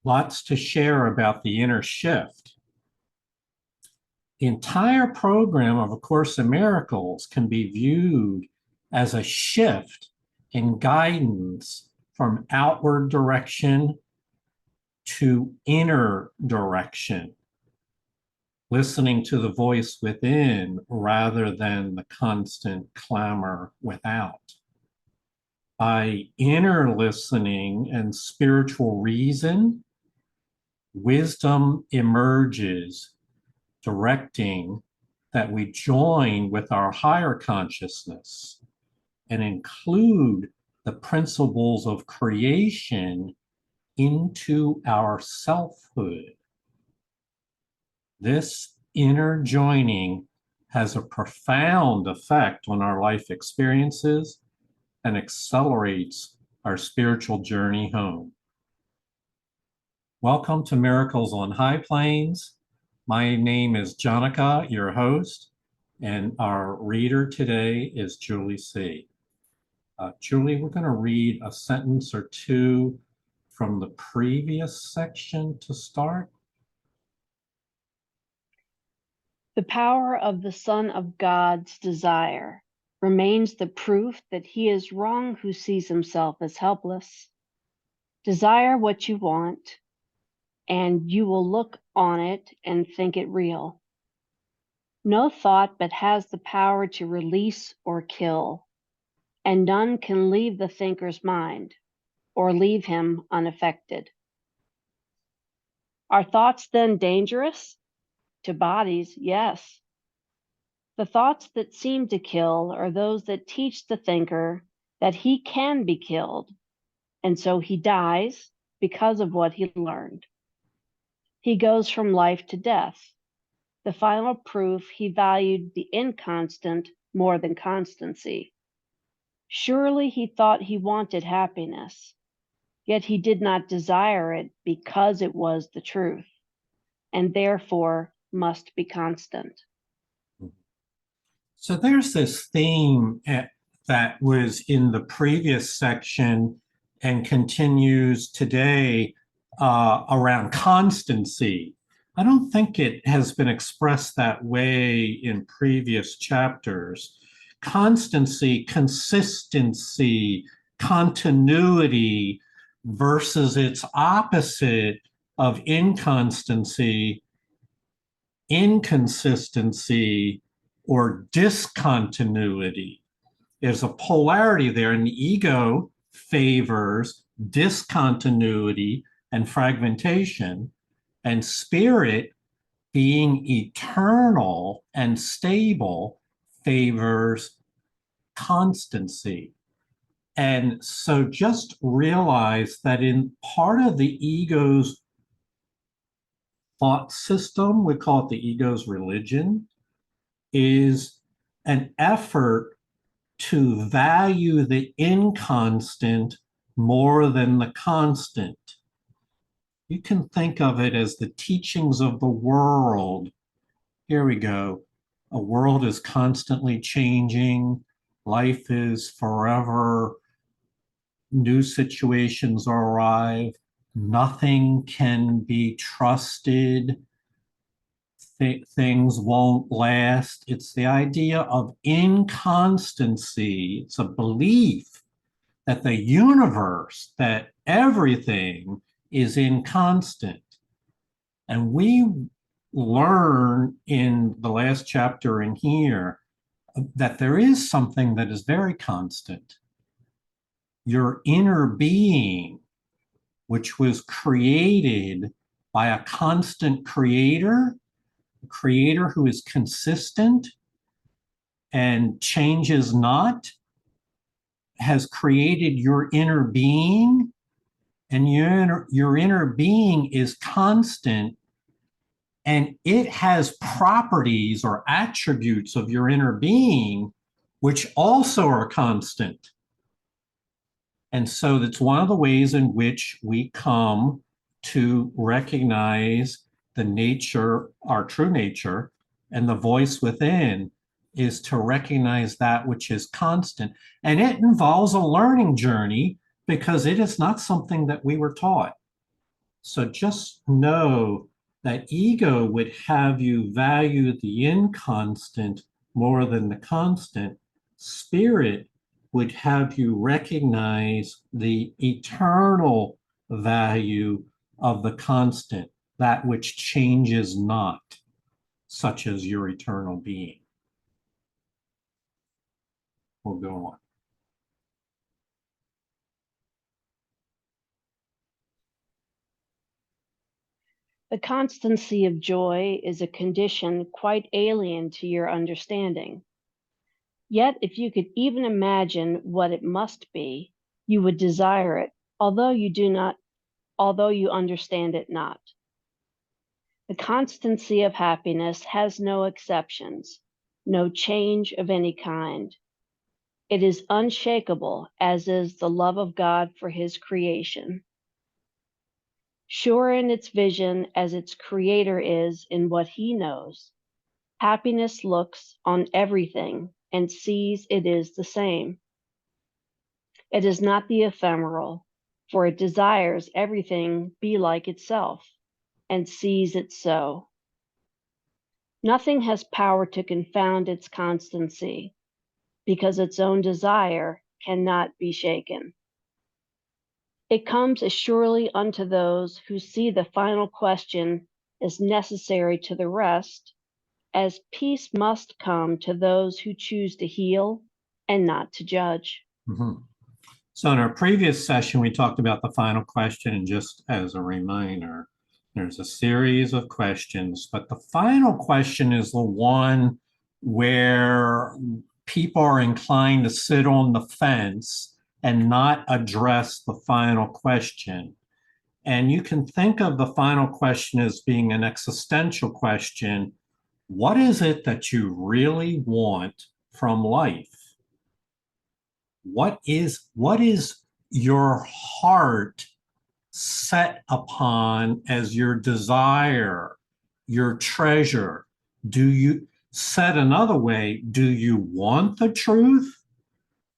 Lots to share about the inner shift. The entire program of A Course in Miracles can be viewed as a shift in guidance from outward direction to inner direction, listening to the voice within rather than the constant clamor without. By inner listening and spiritual reason, wisdom emerges, directing that we join with our higher consciousness and include the principles of creation into our selfhood. This inner joining has a profound effect on our life experiences and accelerates our spiritual journey home. Welcome to Miracles on High Plains. My name is Jonaca, your host, and our reader today is Julie C. Julie, we're going to read a sentence or two from the previous section to start. The power of the Son of God's desire remains the proof that he is wrong who sees himself as helpless. Desire what you want, and you will look on it and think it real. No thought but has the power to release or kill, and none can leave the thinker's mind or leave him unaffected. Are thoughts then dangerous? To bodies, yes. The thoughts that seem to kill are those that teach the thinker that he can be killed, and so he dies because of what he learned. He goes from life to death, the final proof he valued the inconstant more than constancy. Surely he thought he wanted happiness, yet he did not desire it because it was the truth, and therefore must be constant. So there's this theme that was in the previous section and continues today around constancy. I don't think it has been expressed that way in previous chapters. Constancy, consistency, continuity versus its opposite of inconstancy, inconsistency, or discontinuity. There's a polarity there, and the ego favors discontinuity and fragmentation, and spirit, being eternal and stable, favors constancy. And so just realize that in part of the ego's thought system, we call it the ego's religion, is an effort to value the inconstant more than the constant. You can think of it as the teachings of the world. Here we go. A world is constantly changing. Life is forever. New situations arrive. Nothing can be trusted. Things won't last. It's the idea of inconstancy. It's a belief that the universe, that everything is inconstant. And we learn in the last chapter in here that there is something that is very constant. Your inner being, which was created by a constant creator, a creator who is consistent and changes not, has created your inner being, and your inner being is constant, and it has properties or attributes of your inner being which also are constant. And so that's one of the ways in which we come to recognize the nature, our true nature, and the voice within is to recognize that which is constant. And it involves a learning journey because it is not something that we were taught. So just know that ego would have you value the inconstant more than the constant. Spirit would have you recognize the eternal value of the constant, that which changes not, such as your eternal being. We'll go on. The constancy of joy is a condition quite alien to your understanding. Yet, if you could even imagine what it must be, you would desire it, although you understand it not. The constancy of happiness has no exceptions, no change of any kind. It is unshakable, as is the love of God for his creation. Sure in its vision as its creator is in what he knows, happiness looks on everything and sees it is the same. It is not the ephemeral, for it desires everything be like itself and sees it so. Nothing has power to confound its constancy, because its own desire cannot be shaken. It comes as surely unto those who see the final question is necessary to the rest, as peace must come to those who choose to heal and not to judge. Mm-hmm. So in our previous session, we talked about the final question, and just as a reminder, there's a series of questions, but the final question is the one where people are inclined to sit on the fence and not address the final question. And you can think of the final question as being an existential question. What is it that you really want from life? What is your heart set upon as your desire, your treasure? Do you, said another way, do you want the truth?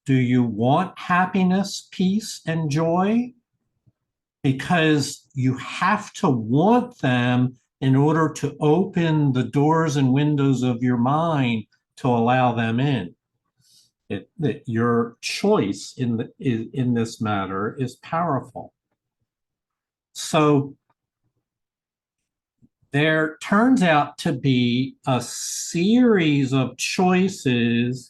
Do you want happiness, peace, and joy? Because you have to want them in order to open the doors and windows of your mind to allow them in. That your choice in this matter is powerful. So there turns out to be a series of choices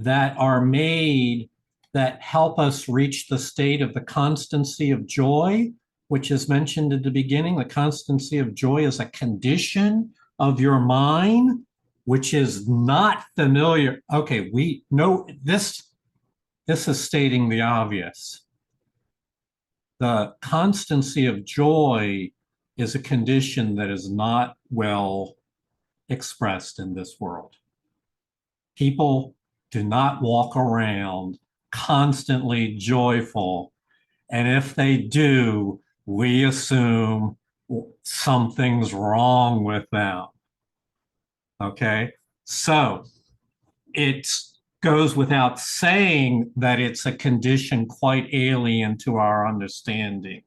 that are made that help us reach the state of the constancy of joy, which is mentioned at the beginning. The constancy of joy is a condition of your mind, which is not familiar. Okay, we know this. This is stating the obvious. The constancy of joy is a condition that is not well expressed in this world. People do not walk around constantly joyful. And if they do, we assume something's wrong with them. Okay? So it goes without saying that it's a condition quite alien to our understanding.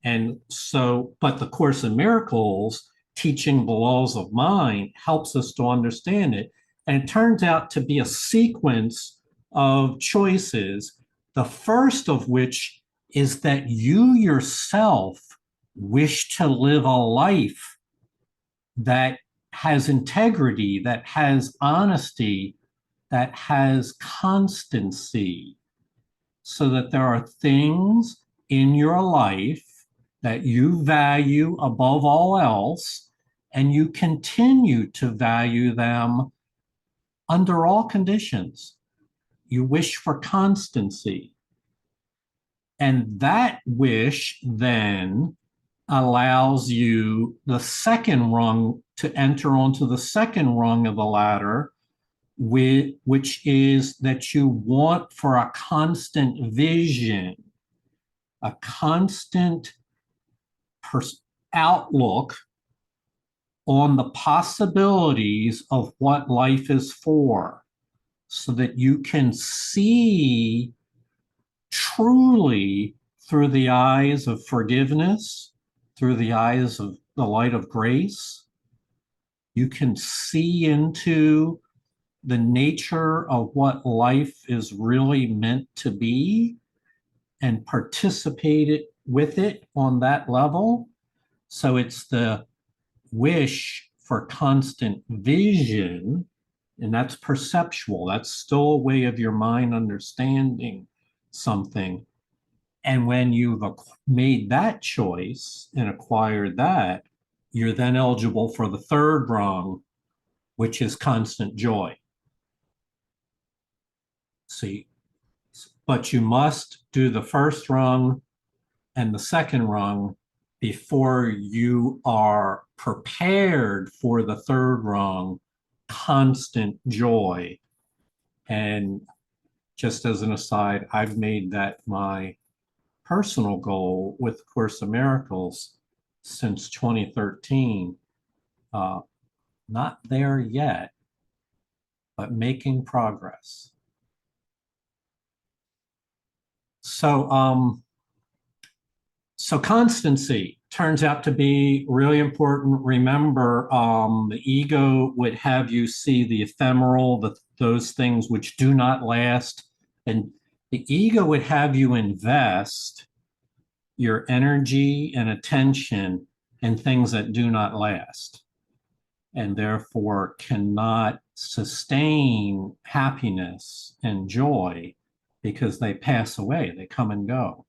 And so, but the Course in Miracles, teaching the laws of mind, helps us to understand it. And it turns out to be a sequence of choices, the first of which is that you yourself wish to live a life that has integrity, that has honesty, that has constancy, so that there are things in your life that you value above all else, and you continue to value them under all conditions. You wish for constancy. And that wish then allows you the second rung to enter onto the second rung of the ladder, which is that you want for a constant vision, a constant outlook on the possibilities of what life is for, so that you can see truly through the eyes of forgiveness, through the eyes of the light of grace, you can see into the nature of what life is really meant to be and participate it with it on that level. So it's the wish for constant vision, and that's perceptual. That's still a way of your mind understanding something. And when you've made that choice and acquired that, you're then eligible for the third rung, which is constant joy. See, but you must do the first rung and the second rung before you are prepared for the third rung, constant joy. And just as an aside, I've made that my personal goal with Course of Miracles since 2013. Not there yet, but making progress. So constancy turns out to be really important. Remember, the ego would have you see the ephemeral, those things which do not last. And the ego would have you invest your energy and attention in things that do not last and therefore cannot sustain happiness and joy because they pass away, they come and go.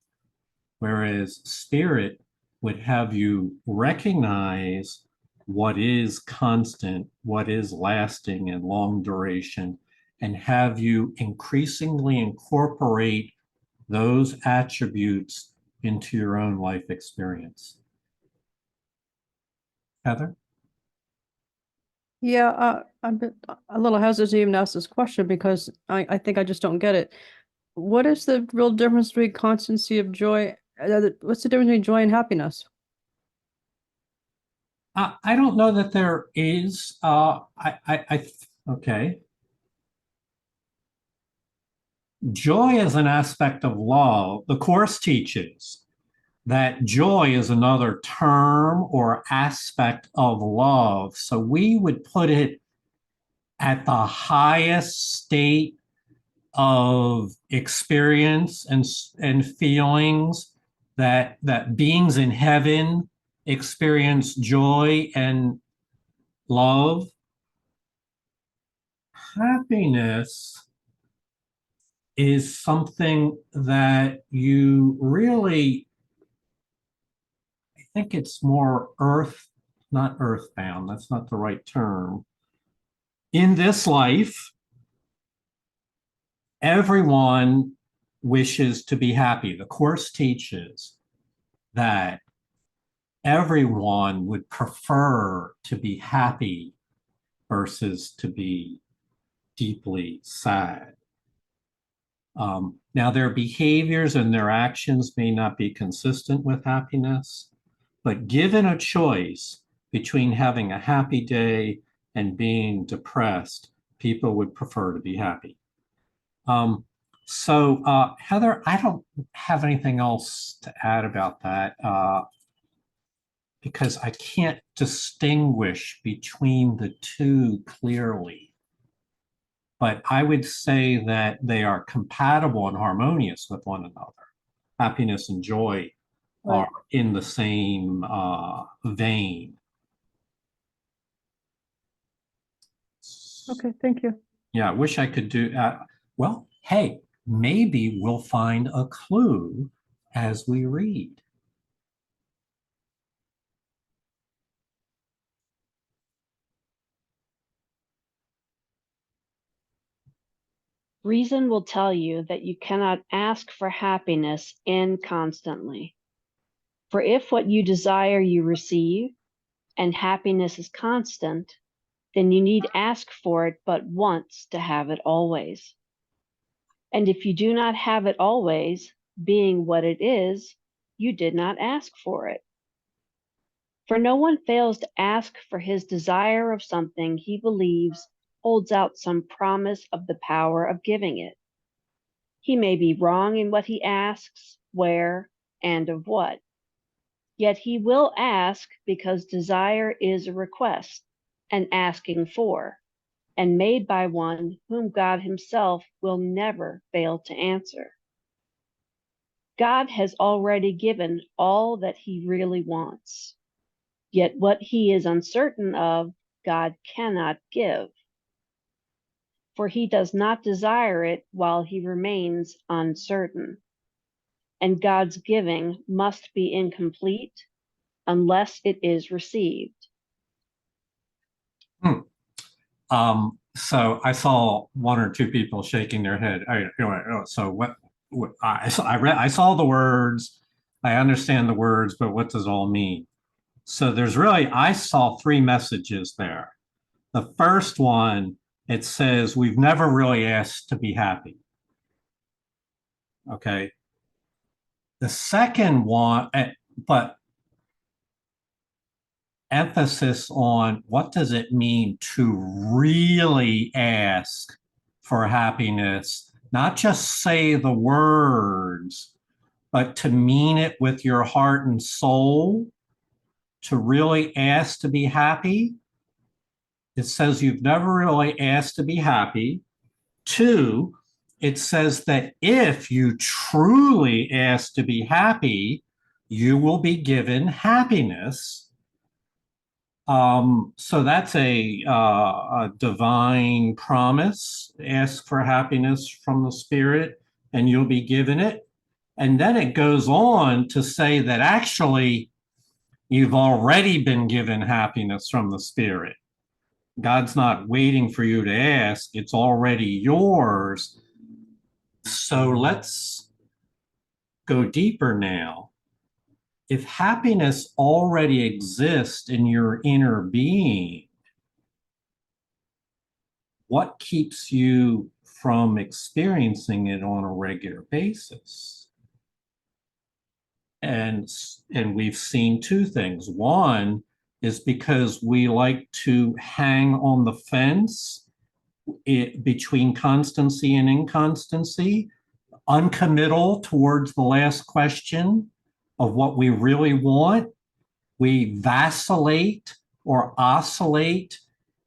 Whereas spirit would have you recognize what is constant, what is lasting and long duration, and have you increasingly incorporate those attributes into your own life experience. Heather? Yeah, I'm a little hesitant to even ask this question because I think I just don't get it. What is the real difference between constancy of joy? What's the difference between joy and happiness? I don't know that there is. Okay. Joy is an aspect of love. The Course teaches that joy is another term or aspect of love. So we would put it at the highest state of experience and feelings that beings in heaven experience joy and love. Happiness is something that you really, I think it's more not earthbound, that's not the right term. In this life, everyone wishes to be happy. The Course teaches that everyone would prefer to be happy versus to be deeply sad. Now, their behaviors and their actions may not be consistent with happiness, but given a choice between having a happy day and being depressed, people would prefer to be happy. Heather, I don't have anything else to add about that because I can't distinguish between the two clearly. But I would say that they are compatible and harmonious with one another. Happiness and joy are in the same vein. Okay, thank you. Yeah, I wish I could do. Well, hey, maybe we'll find a clue as we read. Reason will tell you that you cannot ask for happiness inconstantly. For if what you desire you receive, and happiness is constant, then you need ask for it but once to have it always. And if you do not have it always, being what it is, you did not ask for it. For no one fails to ask for his desire of something he believes holds out some promise of the power of giving it. He may be wrong in what he asks, where, and of what. Yet he will ask because desire is a request, an asking for, and made by one whom God himself will never fail to answer. God has already given all that he really wants. Yet what he is uncertain of, God cannot give. For he does not desire it while he remains uncertain. And God's giving must be incomplete unless it is received. So I saw one or two people shaking their head. So what I saw the words, I understand the words, but what does it all mean? So I saw three messages there. The first one, it says, we've never really asked to be happy. Okay. The second one, but emphasis on what does it mean to really ask for happiness, not just say the words, but to mean it with your heart and soul, to really ask to be happy. It says you've never really asked to be happy. Two, it says that if you truly ask to be happy, you will be given happiness. So that's a divine promise. Ask for happiness from the Spirit, and you'll be given it. And then it goes on to say that actually you've already been given happiness from the Spirit. God's not waiting for you to ask, it's already yours. So let's go deeper now. If happiness already exists in your inner being, what keeps you from experiencing it on a regular basis? And we've seen two things. One is because we like to hang on the fence between constancy and inconstancy, uncommittal towards the last question of what we really want. We vacillate or oscillate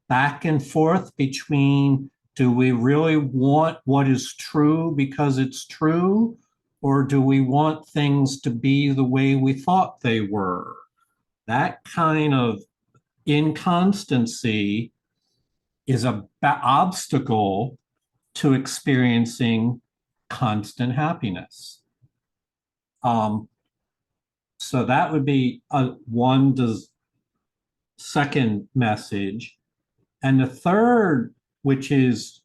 back and forth between, do we really want what is true because it's true, or do we want things to be the way we thought they were? That kind of inconstancy is an obstacle to experiencing constant happiness. So that would be second message. And the third, which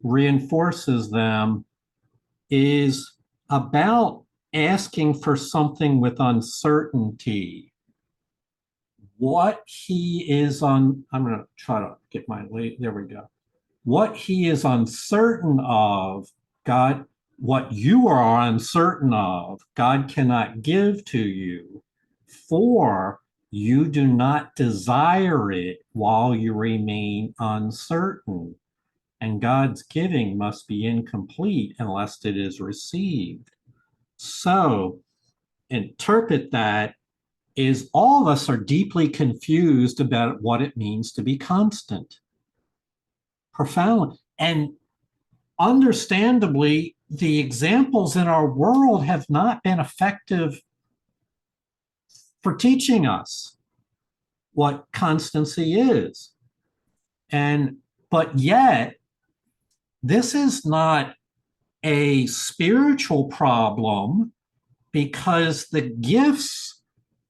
reinforces them, is about asking for something with uncertainty. What he is I'm going to try to get there we go. What he is uncertain of, God, what you are uncertain of, God cannot give to you, for you do not desire it while you remain uncertain. And God's giving must be incomplete unless it is received. So interpret that is all of us are deeply confused about what it means to be constant. Profound. And understandably, the examples in our world have not been effective for teaching us what constancy is. But yet, this is not a spiritual problem, because the gifts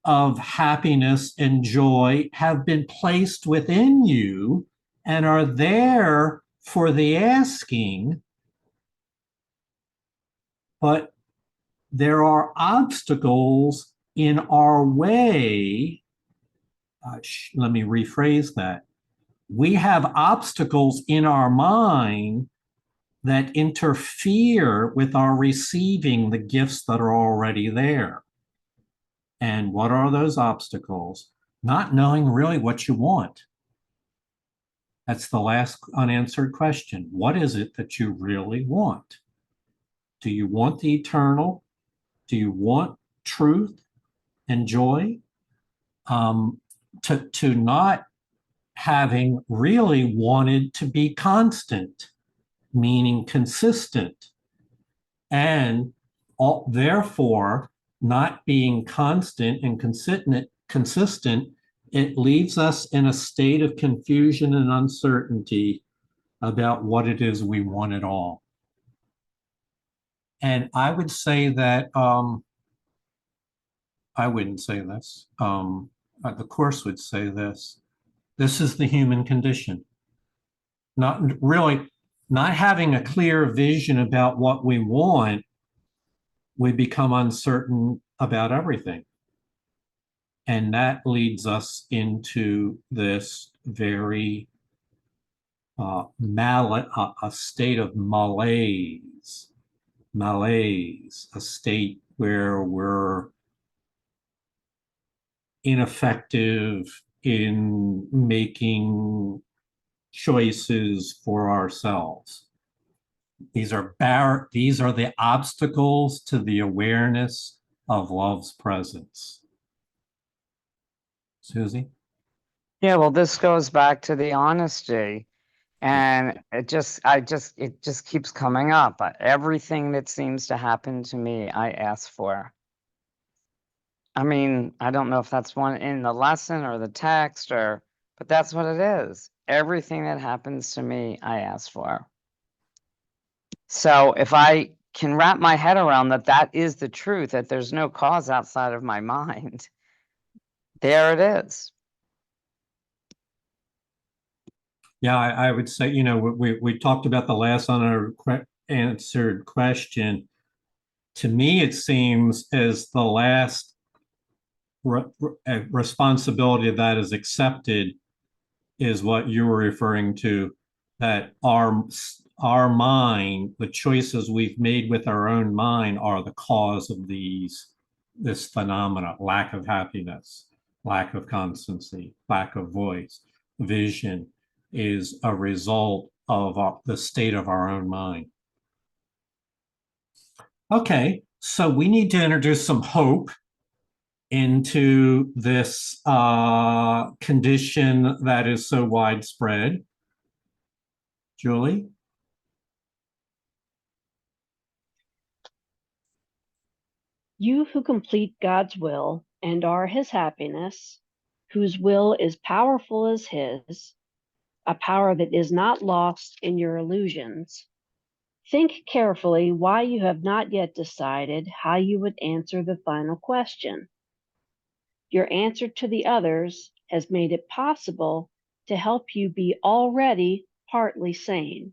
of happiness and joy have been placed within you and are there for the asking, but there are obstacles in our way. Let me rephrase that. We have obstacles in our mind that interfere with our receiving the gifts that are already there. And what are those obstacles? Not knowing really what you want. That's the last unanswered question. What is it that you really want? Do you want the eternal? Do you want truth? and joy, to not having really wanted to be constant, meaning consistent, and therefore not being constant and consistent, it leaves us in a state of confusion and uncertainty about what it is we want at all. And I would say that I wouldn't say this. The Course would say this. This is the human condition. Not really, not having a clear vision about what we want, we become uncertain about everything. And that leads us into this very a state of malaise, a state where we're ineffective in making choices for ourselves. These are the obstacles to the awareness of love's presence. Susie? Yeah, well, this goes back to the honesty. And it just keeps coming up. Everything that seems to happen to me, I ask for. I mean, I don't know if that's one in the lesson or the text but that's what it is. Everything that happens to me, I ask for. So if I can wrap my head around that is the truth, that there's no cause outside of my mind, there it is. Yeah, I would say, we talked about the last unanswered question. To me, it seems as the last responsibility that is accepted is what you were referring to, that our mind, the choices we've made with our own mind are the cause of this phenomena: lack of happiness, lack of constancy, lack of voice. Vision is a result of the state of our own mind. Okay, so we need to introduce some hope into this condition that is so widespread. Julie? You who complete God's will and are his happiness, whose will is powerful as his, a power that is not lost in your illusions. Think carefully why you have not yet decided how you would answer the final question. Your answer to the others has made it possible to help you be already partly sane.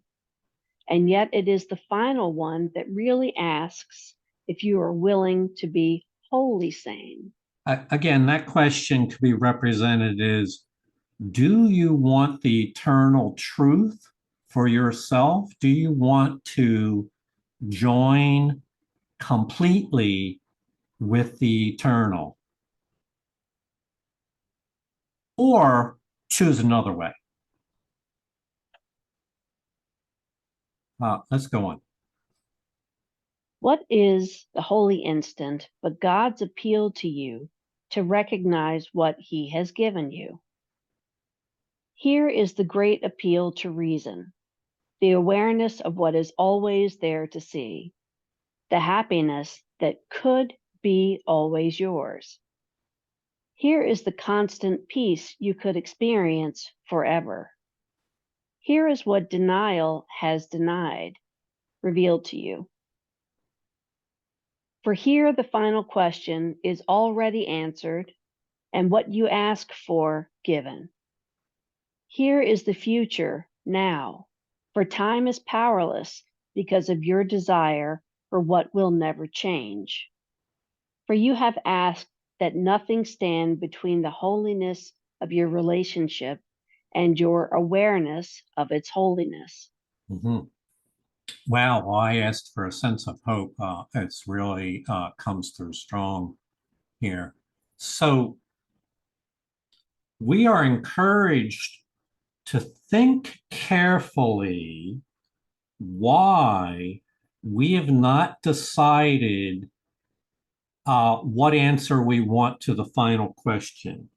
And yet it is the final one that really asks if you are willing to be wholly sane. Again, that question could be represented as, do you want the eternal truth for yourself? Do you want to join completely with the eternal? Or choose another way? Let's go on. What is the holy instant but God's appeal to you to recognize what he has given you? Here is the great appeal to reason, the awareness of what is always there to see, the happiness that could be always yours. Here is the constant peace you could experience forever. Here is what denial has denied, revealed to you. For here the final question is already answered and what you ask for given. Here is the future now, for time is powerless because of your desire for what will never change. For you have asked that nothing stand between the holiness of your relationship and your awareness of its holiness. Mm-hmm. Wow, well, I asked for a sense of hope. It's really comes through strong here. So we are encouraged to think carefully why we have not decided what answer we want to the final question.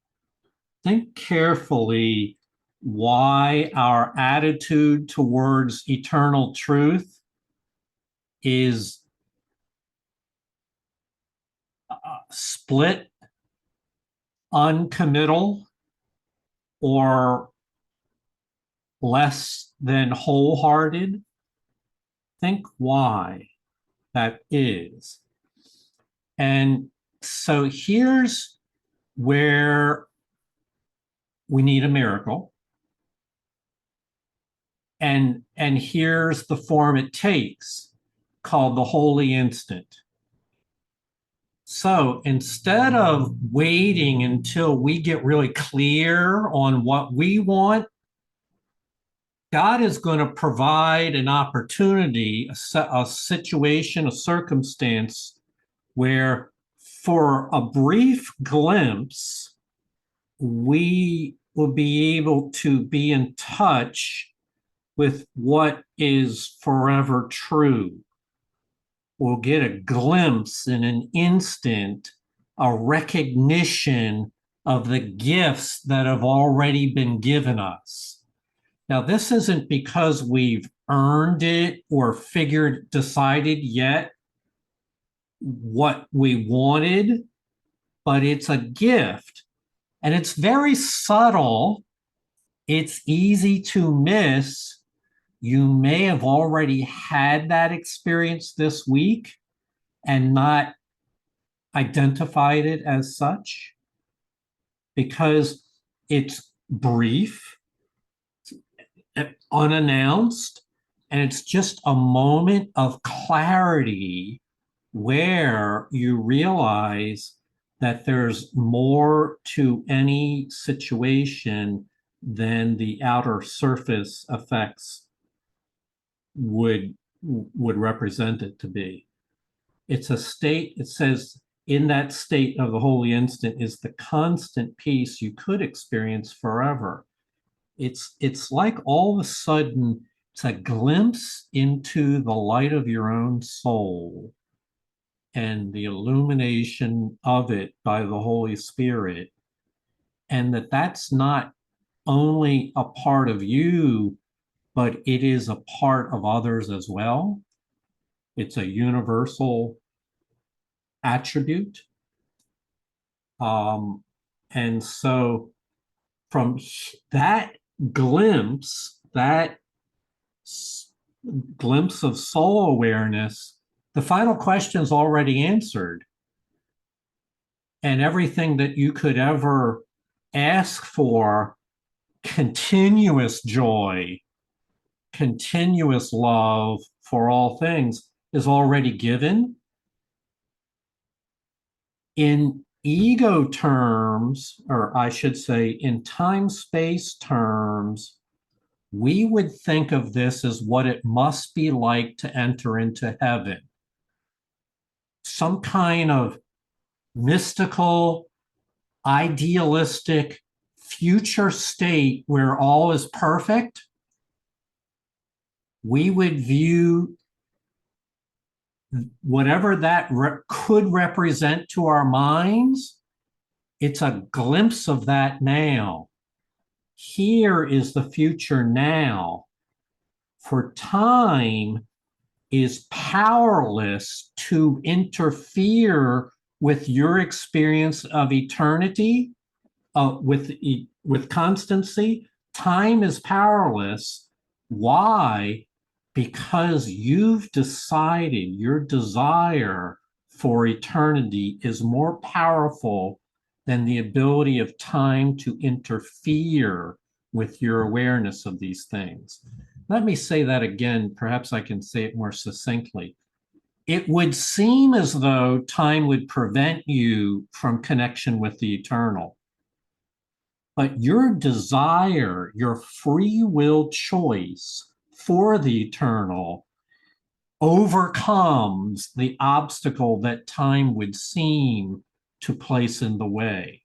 Think carefully why our attitude towards eternal truth is split, uncommittal, or less than wholehearted. Think why that is. And so here's where we need a miracle. And here's the form it takes, called the holy instant. So instead of waiting until we get really clear on what we want, God is going to provide an opportunity, a situation, a circumstance where for a brief glimpse, we will be able to be in touch with what is forever true. We'll get a glimpse in an instant, a recognition of the gifts that have already been given us. Now, this isn't because we've earned it or decided yet what we wanted, but it's a gift. And it's very subtle. It's easy to miss. You may have already had that experience this week and not identified it as such because it's brief, unannounced, and it's just a moment of clarity where you realize that there's more to any situation than the outer surface effects would represent it to be. It's a state, it says, in that state of the holy instant is the constant peace you could experience forever. It's like all of a sudden, it's a glimpse into the light of your own soul and the illumination of it by the Holy Spirit. And that's not only a part of you, but it is a part of others as well. It's a universal attribute. And so from that glimpse, of soul awareness, the final question is already answered. And everything that you could ever ask for, continuous joy, continuous love for all things, is already given. In ego terms, or I should say in time-space terms, we would think of this as what it must be like to enter into heaven. Some kind of mystical, idealistic future state where all is perfect. We would view whatever that could represent to our minds. It's a glimpse of that now. Here is the future now. For time is powerless to interfere with your experience of eternity, with constancy. Time is powerless. Why? Because you've decided your desire for eternity is more powerful than the ability of time to interfere with your awareness of these things. Let me say that again. Perhaps I can say it more succinctly. It would seem as though time would prevent you from connection with the eternal. But your desire, your free will choice for the eternal overcomes the obstacle that time would seem to place in the way.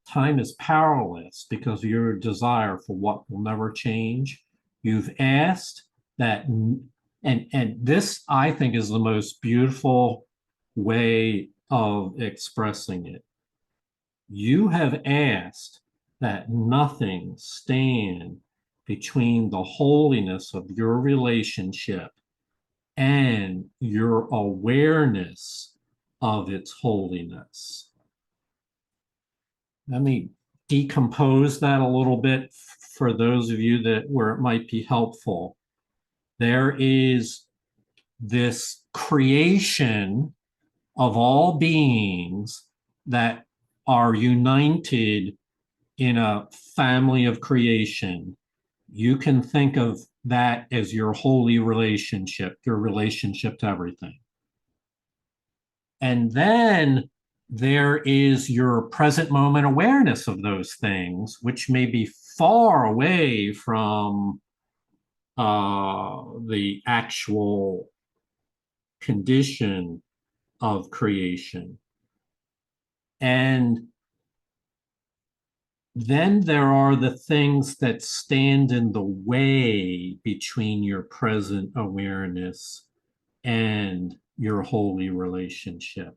Time is powerless because of your desire for what will never change. You've asked that, and this I think is the most beautiful way of expressing it. You have asked that nothing stand between the holiness of your relationship and your awareness of its holiness. Let me decompose that a little bit for those of you that where it might be helpful. There is this creation of all beings that are united in a family of creation. You can think of that as your holy relationship, your relationship to everything. And then there is your present moment awareness of those things, which may be far away from the actual condition of creation. And then there are the things that stand in the way between your present awareness and your holy relationship.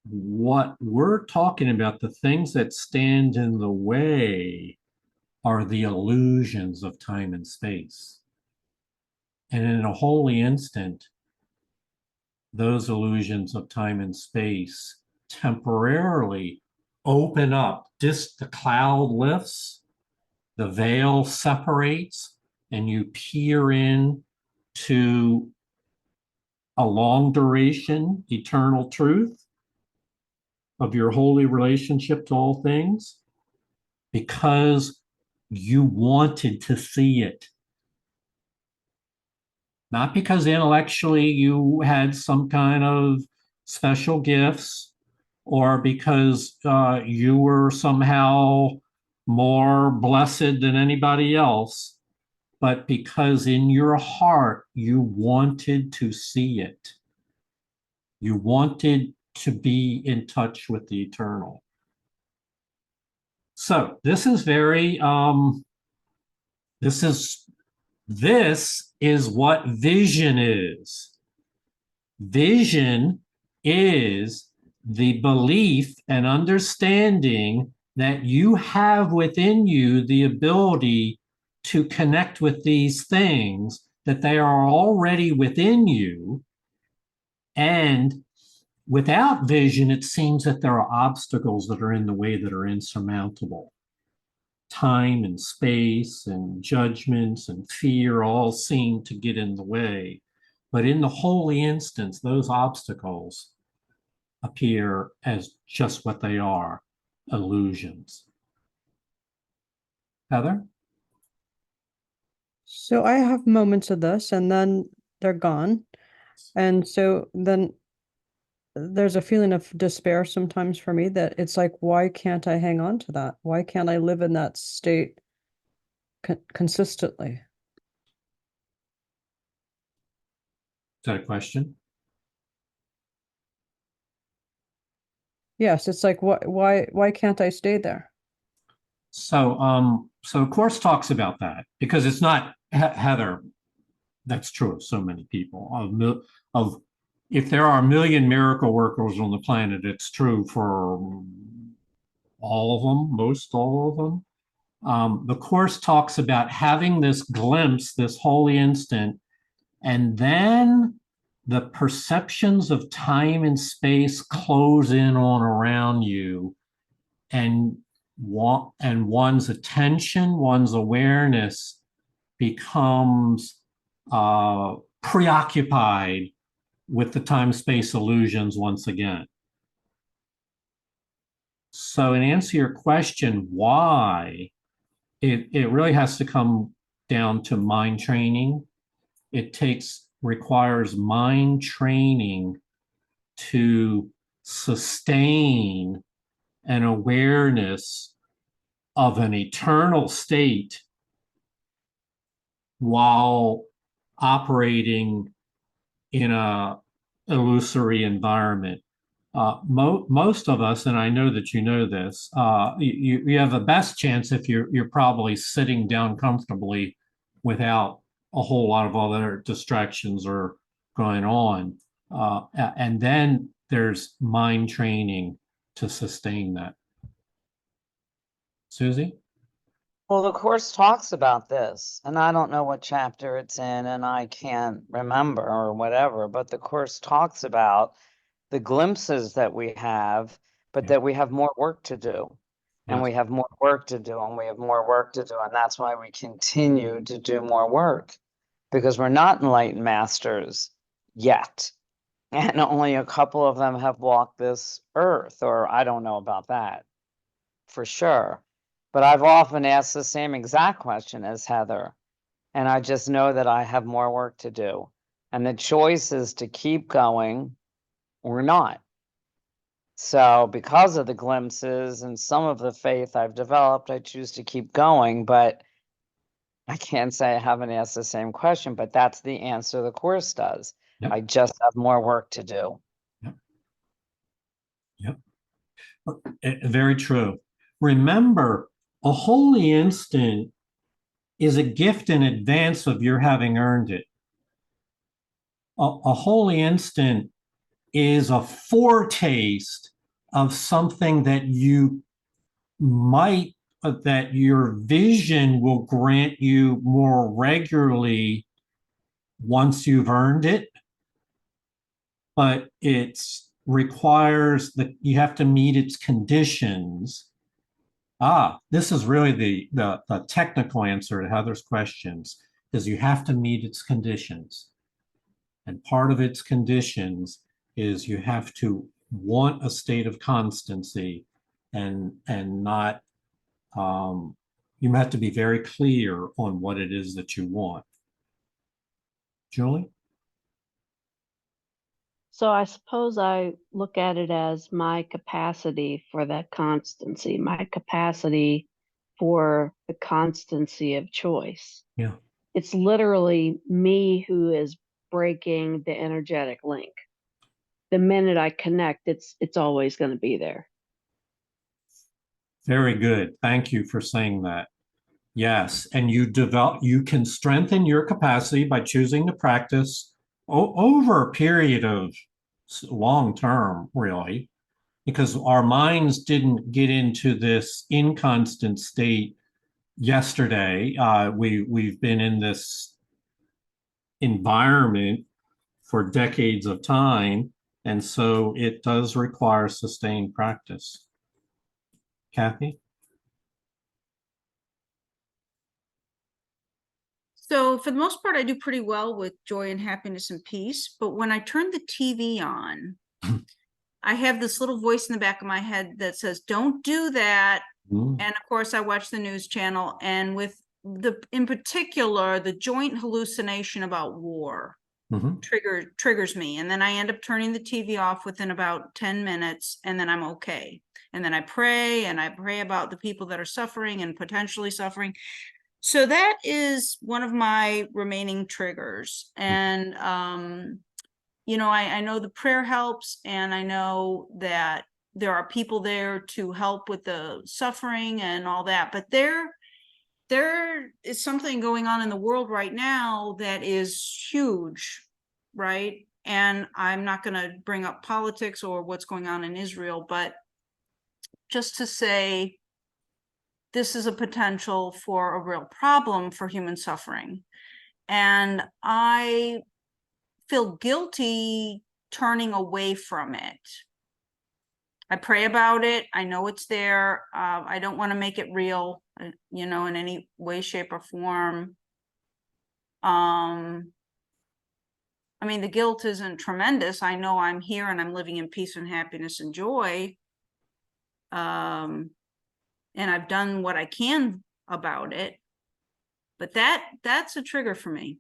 What we're talking about, the things that stand in the way, are the illusions of time and space. And in a holy instant, those illusions of time and space temporarily open up. Just the cloud lifts, the veil separates, and you peer in to a long duration, eternal truth of your holy relationship to all things, because you wanted to see it. Not because intellectually you had some kind of special gifts, or because you were somehow more blessed than anybody else, but because in your heart you wanted to see it. You wanted to be in touch with the eternal. So this is very, this is what vision is. Vision is the belief and understanding that you have within you the ability to connect with these things, that they are already within you. And without vision, it seems that there are obstacles that are in the way that are insurmountable. Time and space and judgments and fear all seem to get in the way. But in the holy instance, those obstacles appear as just what they are, illusions. Heather? So I have moments of this and then they're gone. And so then there's a feeling of despair sometimes for me that it's like, why can't I hang on to that? Why can't I live in that state consistently? Is that a question? Yes, it's like, why can't I stay there? So Course talks about that, because it's not, Heather, that's true of so many people. Of if there are a million miracle workers on the planet, it's true for all of them, most all of them. The Course talks about having this glimpse, this holy instant, and then the perceptions of time and space close in on around you, and one's attention, one's awareness becomes preoccupied with the time-space illusions once again. So in answer to your question, why, it really has to come down to mind training. It requires mind training to sustain an awareness of an eternal state while operating in a illusory environment. Most of us, and I know that you know this, you have the best chance if you're probably sitting down comfortably without a whole lot of other distractions are going on. And then there's mind training to sustain that. Susie? Well, the course talks about this, and I don't know what chapter it's in, and I can't remember or whatever, but the course talks about the glimpses that we have, but Yeah. that we have more work to do. And Yes. we have more work to do, and we have more work to do. And that's why we continue to do more work, because we're not enlightened masters yet. And only a couple of them have walked this earth, or I don't know about that for sure. But I've often asked the same exact question as Heather, and I just know that I have more work to do. And the choice is to keep going or not. So because of the glimpses and some of the faith I've developed, I choose to keep going, but I can't say I haven't asked the same question, but that's the answer the course does. Yep. I just have more work to do. Yep. Yep. Very true. Remember, a holy instant is a gift in advance of your having earned it. A holy instant is a foretaste of something that you might, that your vision will grant you more regularly once you've earned it. But it requires that you have to meet its conditions. This is really the technical answer to Heather's questions, is you have to meet its conditions. And part of its conditions is you have to want a state of constancy and not, you have to be very clear on what it is that you want. Julie? So I suppose I look at it as my capacity for that constancy, my capacity for the constancy of choice. Yeah. It's literally me who is breaking the energetic link. The minute I connect, it's always going to be there. Very good. Thank you for saying that. Yes, and you can strengthen your capacity by choosing to practice over a period of long term, really, because our minds didn't get into this inconstant state yesterday. We've been in this environment for decades of time, and so it does require sustained practice. Kathy? So for the most part, I do pretty well with joy and happiness and peace. But when I turn the TV on, I have this little voice in the back of my head that says, don't do that. Mm. And of course, I watch the news channel, and with in particular, the joint hallucination about war Mm-hmm. triggers me. And then I end up turning the TV off within about 10 minutes, and then I'm okay. And then I pray about the people that are suffering and potentially suffering. So that is one of my remaining triggers. And, you know, I know the prayer helps, and I know that there are people there to help with the suffering and all that, but there is something going on in the world right now that is huge, right? And I'm not going to bring up politics or what's going on in Israel, but just to say, this is a potential for a real problem for human suffering. And I feel guilty turning away from it. I pray about it. I know it's there. I don't want to make it real, you know, in any way, shape, or form. I mean, the guilt isn't tremendous. I know I'm here and I'm living in peace and happiness and joy. And I've done what I can about it. But that's a trigger for me.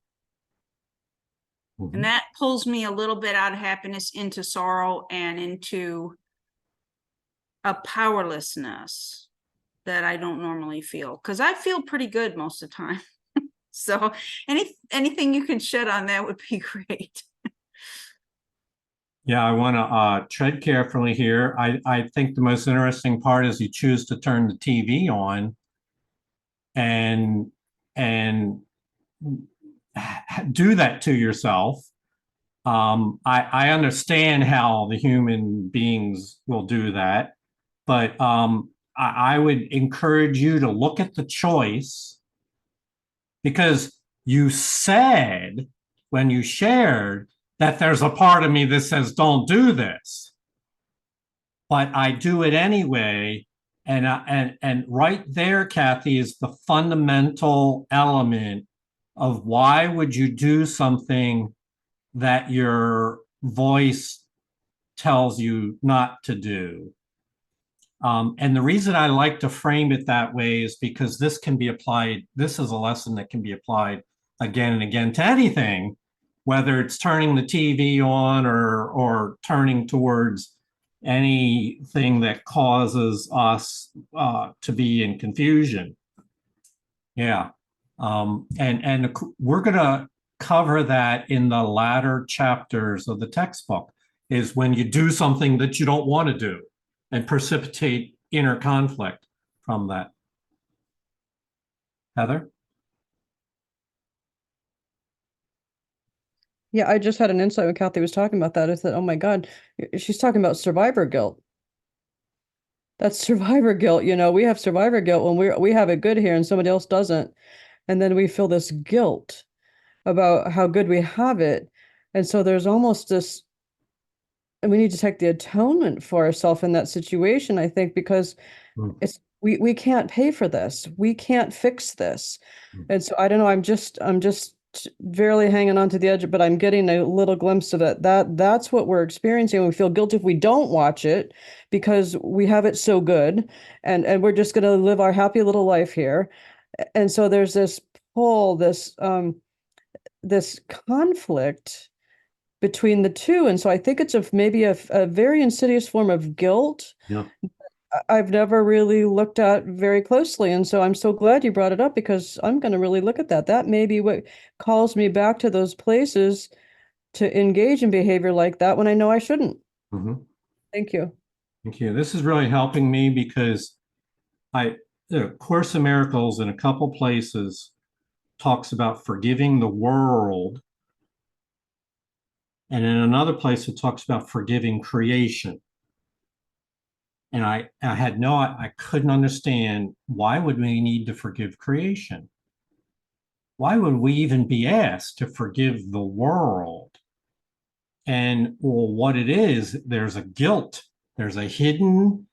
Mm-hmm. And that pulls me a little bit out of happiness into sorrow and into a powerlessness that I don't normally feel, because I feel pretty good most of the time. So anything you can shed on that would be great. Yeah, I want to tread carefully here. I think the most interesting part is you choose to turn the TV on and do that to yourself. I understand how the human beings will do that, but I would encourage you to look at the choice, because you said when you shared that there's a part of me that says, don't do this, but I do it anyway. And right there, Kathy, is the fundamental element of why would you do something that your voice tells you not to do. And the reason I like to frame it that way is because this can be applied. This is a lesson that can be applied again and again to anything, whether it's turning the TV on or turning towards anything that causes us to be in confusion. Yeah. And we're going to cover that in the latter chapters of the textbook, is when you do something that you don't want to do and precipitate inner conflict from that. Heather? Yeah, I just had an insight when Kathy was talking about that. I thought, oh my God, she's talking about survivor guilt. That's survivor guilt. You know, we have survivor guilt when we have it good here and somebody else doesn't. And then we feel this guilt about how good we have it. And so there's almost this, and we need to take the atonement for ourselves in that situation, I think, because it's we can't pay for this. We can't fix this. And so I don't know, I'm just barely hanging on to the edge, but I'm getting a little glimpse of it. That's what we're experiencing. We feel guilty if we don't watch it because we have it so good, and we're just going to live our happy little life here. And so there's this pull, this conflict between the two. And so I think it's maybe a very insidious form of guilt. Yeah. I've never really looked at very closely. And so I'm so glad you brought it up, because I'm going to really look at that. That may be what calls me back to those places to engage in behavior like that when I know I shouldn't. Mm-hmm. Thank you. Thank you. This is really helping me because Course in Miracles in a couple places talks about forgiving the world. And in another place, it talks about forgiving creation. And I couldn't understand, why would we need to forgive creation? Why would we even be asked to forgive the world? And well, what it is, there's a guilt, there's a hidden,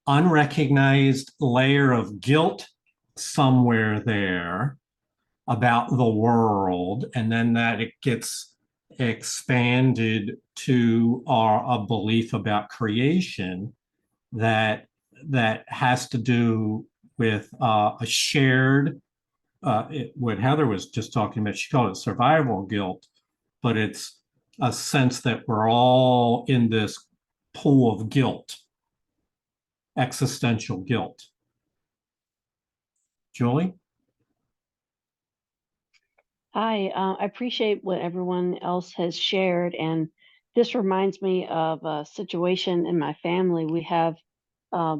unrecognized layer of guilt somewhere there about the world. And then that it gets expanded to a belief about creation that has to do with a shared, what Heather was just talking about. She called it survival guilt, but it's a sense that we're all in this pool of guilt, existential guilt. Julie? Hi, I appreciate what everyone else has shared, and this reminds me of a situation in my family. We have uh,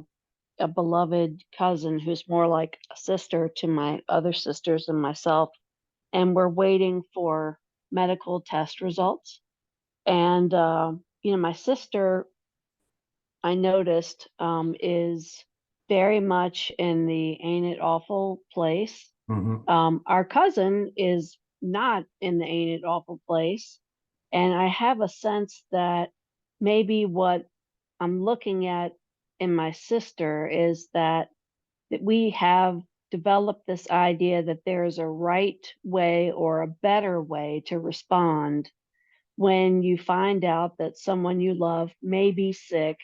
a beloved cousin who's more like a sister to my other sisters and myself, and we're waiting for medical test results. And my sister, I noticed, is very much in the ain't it awful place. Mm-hmm. Our cousin is not in the ain't it awful place. And I have a sense that maybe what I'm looking at in my sister is that we have developed this idea that there is a right way or a better way to respond when you find out that someone you love may be sick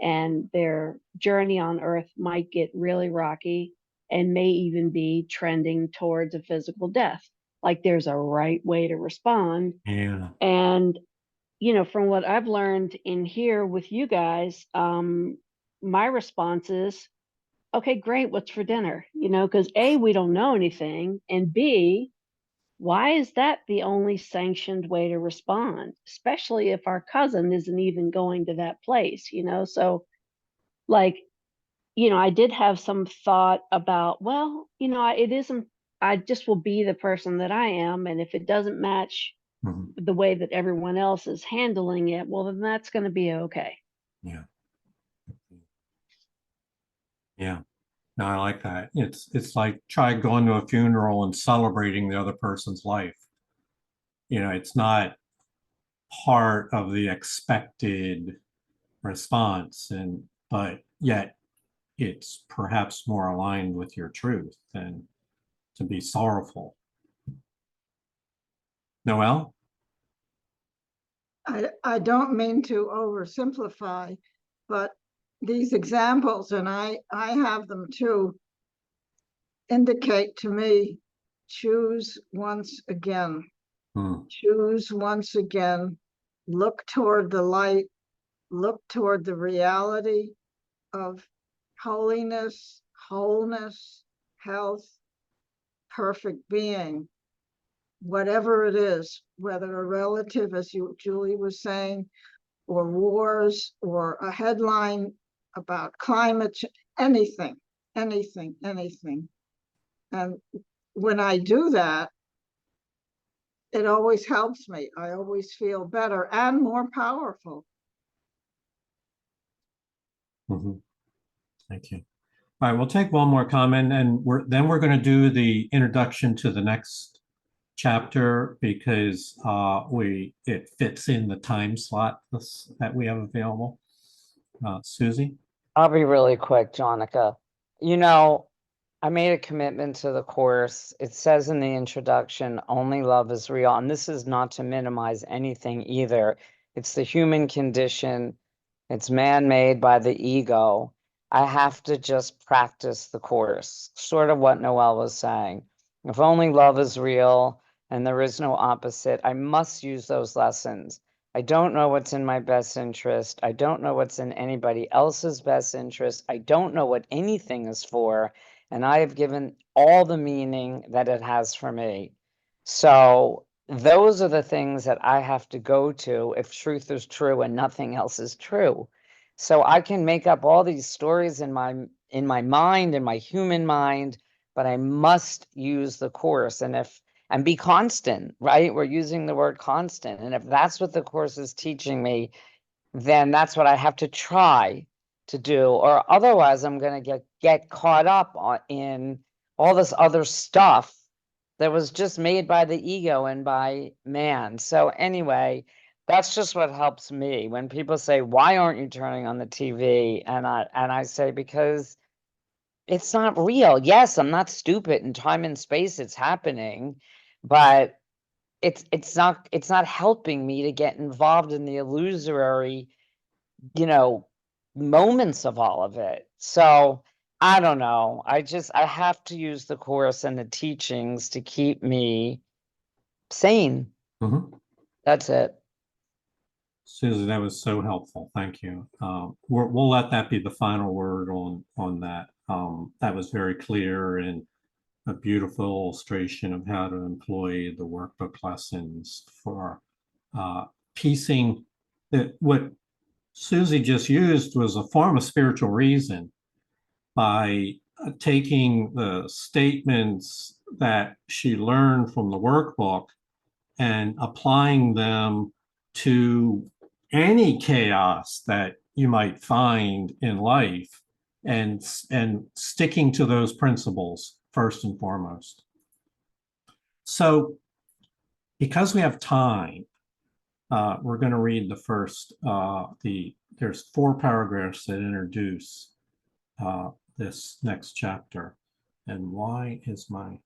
and their journey on earth might get really rocky and may even be trending towards a physical death. Like there's a right way to respond. Yeah. And, from what I've learned in here with you guys, my response is, okay, great. What's for dinner? Because A, we don't know anything. And B, why is that the only sanctioned way to respond, especially if our cousin isn't even going to that place? So, like, I did have some thought about, well, it isn't, I just will be the person that I am. And if it doesn't match Mhm. the way that everyone else is handling it, well, then that's going to be okay. Yeah. Yeah. No, I like that. It's like try going to a funeral and celebrating the other person's life. It's not part of the expected response, but yet it's perhaps more aligned with your truth than to be sorrowful. Noel? I don't mean to oversimplify, but these examples, and I have them too, indicate to me, choose once again, Hmm. choose once again, look toward the light, look toward the reality of holiness, wholeness, health, perfect being, whatever it is, whether a relative, as Julie was saying, or wars, or a headline about climate change, anything, anything, anything. And when I do that, it always helps me. I always feel better and more powerful. Mhm. Thank you. All right, we'll take one more comment, and we're going to do the introduction to the next chapter because it fits in the time slot that we have available. Susie? I'll be really quick, Jonaca. You know, I made a commitment to the course. It says in the introduction, only love is real. And this is not to minimize anything either. It's the human condition. It's man-made by the ego. I have to just practice the course, sort of what Noelle was saying. If only love is real and there is no opposite, I must use those lessons. I don't know what's in my best interest. I don't know what's in anybody else's best interest. I don't know what anything is for. And I have given all the meaning that it has for me. So those are the things that I have to go to if truth is true and nothing else is true. So I can make up all these stories in my mind, in my human mind, but I must use the course and be constant, right? We're using the word constant. And if that's what the course is teaching me, then that's what I have to try to do, or otherwise I'm going to get caught up in all this other stuff that was just made by the ego and by man. So anyway, that's just what helps me when people say, why aren't you turning on the TV? And I say, because it's not real. Yes, I'm not stupid. In time and space it's happening, but it's not helping me to get involved in the illusory, you know, moments of all of it. So I don't know. I have to use the course and the teachings to keep me sane. Mhm. That's it. Susie, that was so helpful. Thank you. We'll let that be the final word on that. That was very clear and a beautiful illustration of how to employ the workbook lessons for piecing that. What Susie just used was a form of spiritual reason by taking the statements that she learned from the workbook and applying them to any chaos that you might find in life, and sticking to those principles first and foremost. So because we have time, we're going to read the first, there's 4 paragraphs that introduce this next chapter. And why is my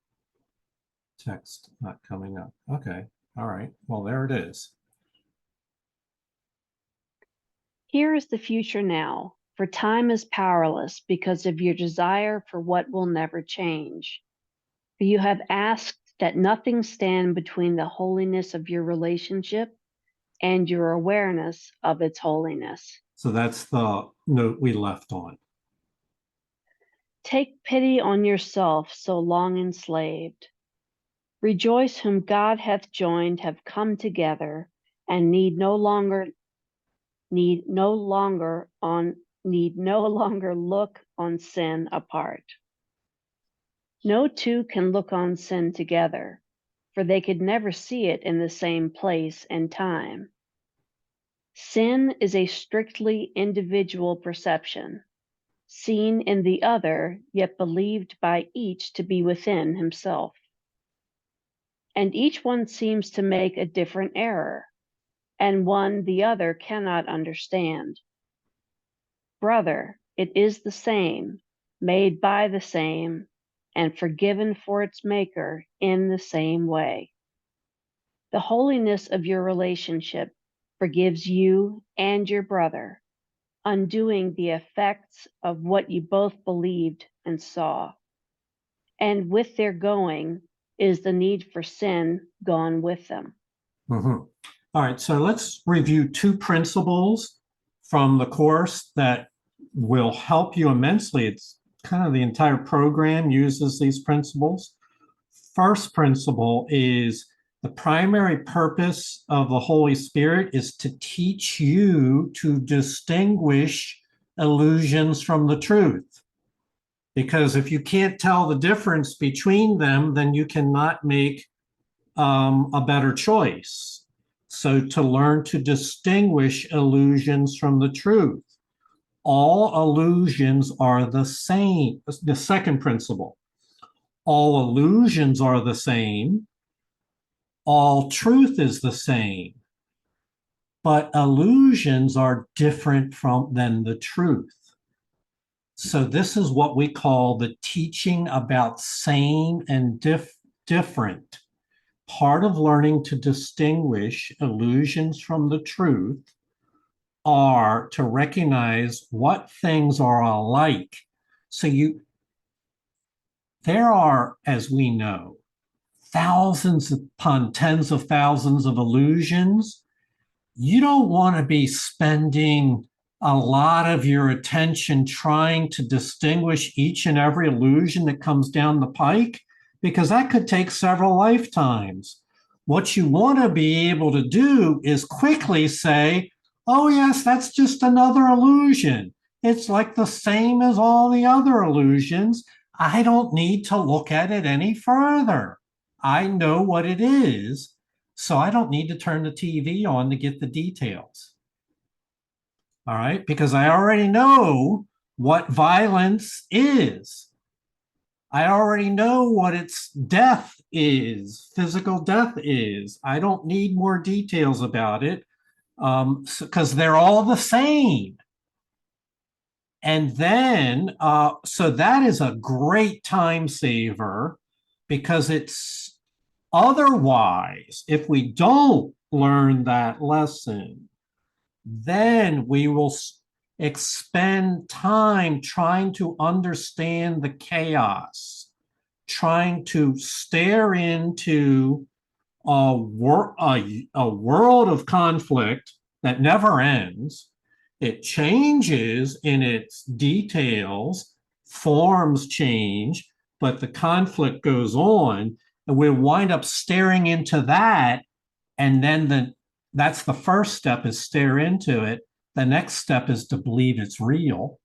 text not coming up? Okay, all right, well, there it is. Here is the future now, for time is powerless because of your desire for what will never change. For you have asked that nothing stand between the holiness of your relationship and your awareness of its holiness. So that's the note we left on. Take pity on yourself so long enslaved. Rejoice whom God hath joined have come together and need no longer look on sin apart. No two can look on sin together, for they could never see it in the same place and time. Sin is a strictly individual perception, seen in the other, yet believed by each to be within himself. And each one seems to make a different error, and one the other cannot understand. Brother, it is the same, made by the same, and forgiven for its maker in the same way. The holiness of your relationship forgives you and your brother, undoing the effects of what you both believed and saw. And with their going is the need for sin gone with them. Mhm. All right, so let's review two principles from the course that will help you immensely. It's kind of the entire program uses these principles. First principle is the primary purpose of the Holy Spirit is to teach you to distinguish illusions from the truth. Because if you can't tell the difference between them, then you cannot make a better choice. So to learn to distinguish illusions from the truth. All illusions are the same. The second principle. All illusions are the same. All truth is the same. But illusions are different than the truth. So this is what we call the teaching about same and different. Part of learning to distinguish illusions from the truth are to recognize what things are alike. So there are, as we know, thousands upon tens of thousands of illusions. You don't want to be spending a lot of your attention trying to distinguish each and every illusion that comes down the pike, because that could take several lifetimes. What you want to be able to do is quickly say, oh, yes, that's just another illusion. It's like the same as all the other illusions. I don't need to look at it any further. I know what it is, so I don't need to turn the TV on to get the details. All right, because I already know what violence is. I already know what its death is, physical death is. I don't need more details about it because they're all the same. And then, so that is a great time saver, because it's otherwise, if we don't learn that lesson, then we will expend time trying to understand the chaos, trying to stare into a world of conflict that never ends. It changes in its details, forms change, but the conflict goes on, and we'll wind up staring into that. And then that's the first step, is stare into it. The next step is to believe it's real.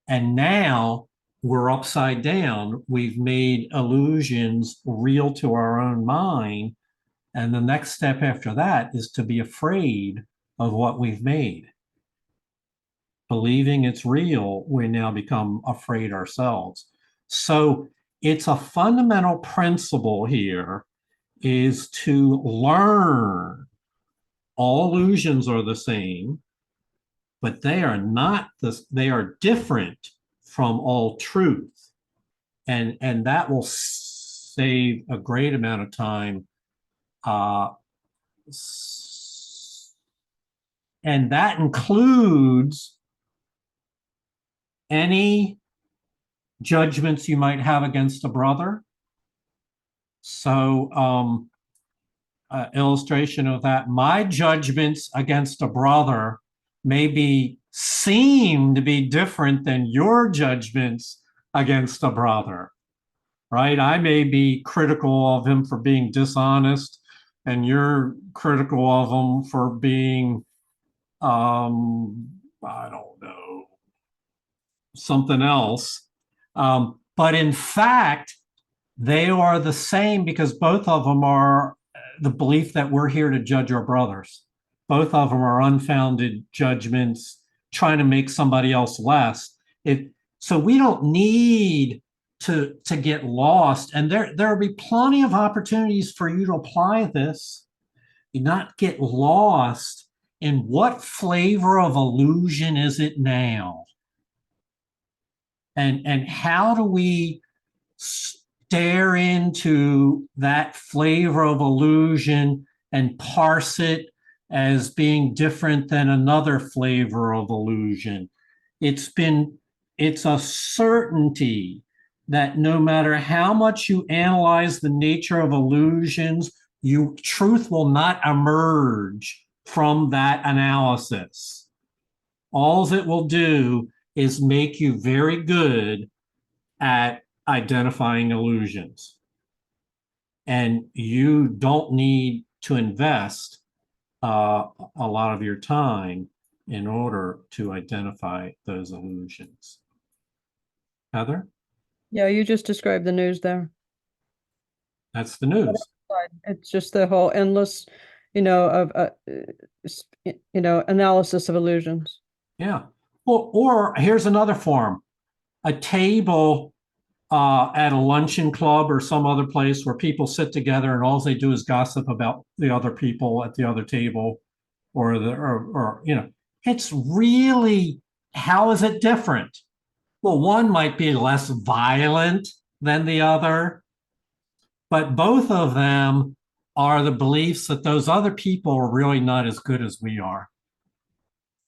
And now we're upside down. We've made illusions real to our own mind. And the next step after that is to be afraid of what we've made. Believing it's real, we now become afraid ourselves. So it's a fundamental principle here, is to learn all illusions are the same, but they are not they are different from all truth. And that will save a great amount of time. And that includes any judgments you might have against a brother. So illustration of that, my judgments against a brother maybe seem to be different than your judgments against a brother, right? I may be critical of him for being dishonest, and you're critical of him for being, I don't know, something else. But in fact, they are the same because both of them are the belief that we're here to judge our brothers. Both of them are unfounded judgments, trying to make somebody else less. So we don't need to get lost. And there will be plenty of opportunities for you to apply this. You not get lost in what flavor of illusion is it now? And how do we stare into that flavor of illusion and parse it as being different than another flavor of illusion? It's a certainty that no matter how much you analyze the nature of illusions, truth will not emerge from that analysis. All it will do is make you very good at identifying illusions. And you don't need to invest a lot of your time in order to identify those illusions. Heather? Yeah, you just described the news there. That's the news. It's just the whole endless, of analysis of illusions. Yeah. Or here's another form: a table at a luncheon club or some other place where people sit together and all they do is gossip about the other people at the other table, or it's really, how is it different? Well, one might be less violent than the other, but both of them are the beliefs that those other people are really not as good as we are,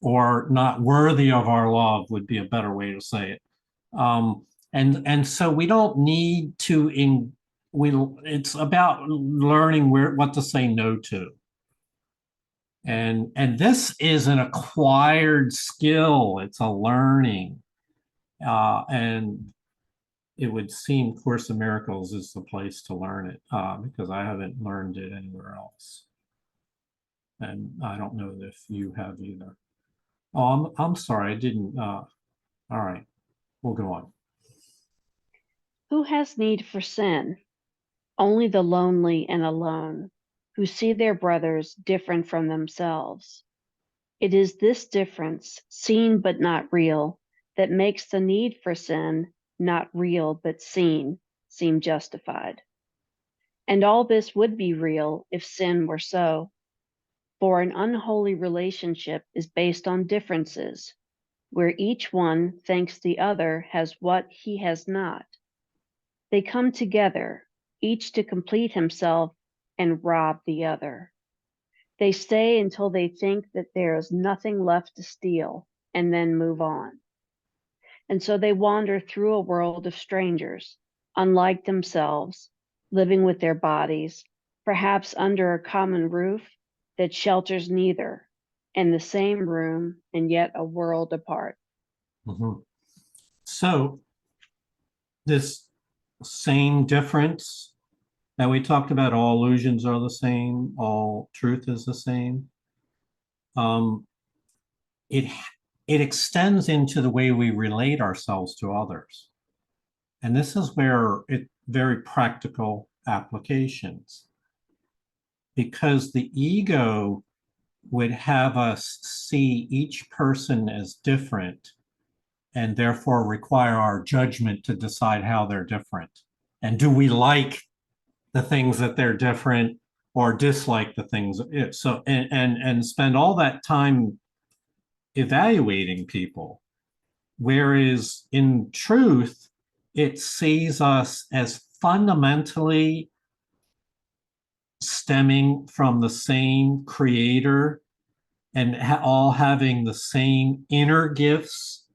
or not worthy of our love would be a better way to say it. And so we don't need to it's about learning what to say no to. And this is an acquired skill. It's a learning. And it would seem Course in Miracles is the place to learn it, because I haven't learned it anywhere else. And I don't know if you have either. Oh, I'm sorry, I didn't. All right, we'll go on. Who has need for sin? Only the lonely and alone, who see their brothers different from themselves. It is this difference, seen but not real, that makes the need for sin, not real but seen, seem justified. And all this would be real if sin were so. For an unholy relationship is based on differences, where each one thinks the other has what he has not. They come together, each to complete himself and rob the other. They stay until they think that there is nothing left to steal and then move on. And so they wander through a world of strangers, unlike themselves, living with their bodies, perhaps under a common roof that shelters neither, in the same room and yet a world apart. Mm-hmm. So this same difference that we talked about, all illusions are the same, all truth is the same. It extends into the way we relate ourselves to others. And this is where very practical applications, because the ego would have us see each person as different and therefore require our judgment to decide how they're different. And do we like the things that they're different or dislike the things? So, and spend all that time evaluating people. Whereas in truth, it sees us as fundamentally stemming from the same creator and all having the same inner gifts,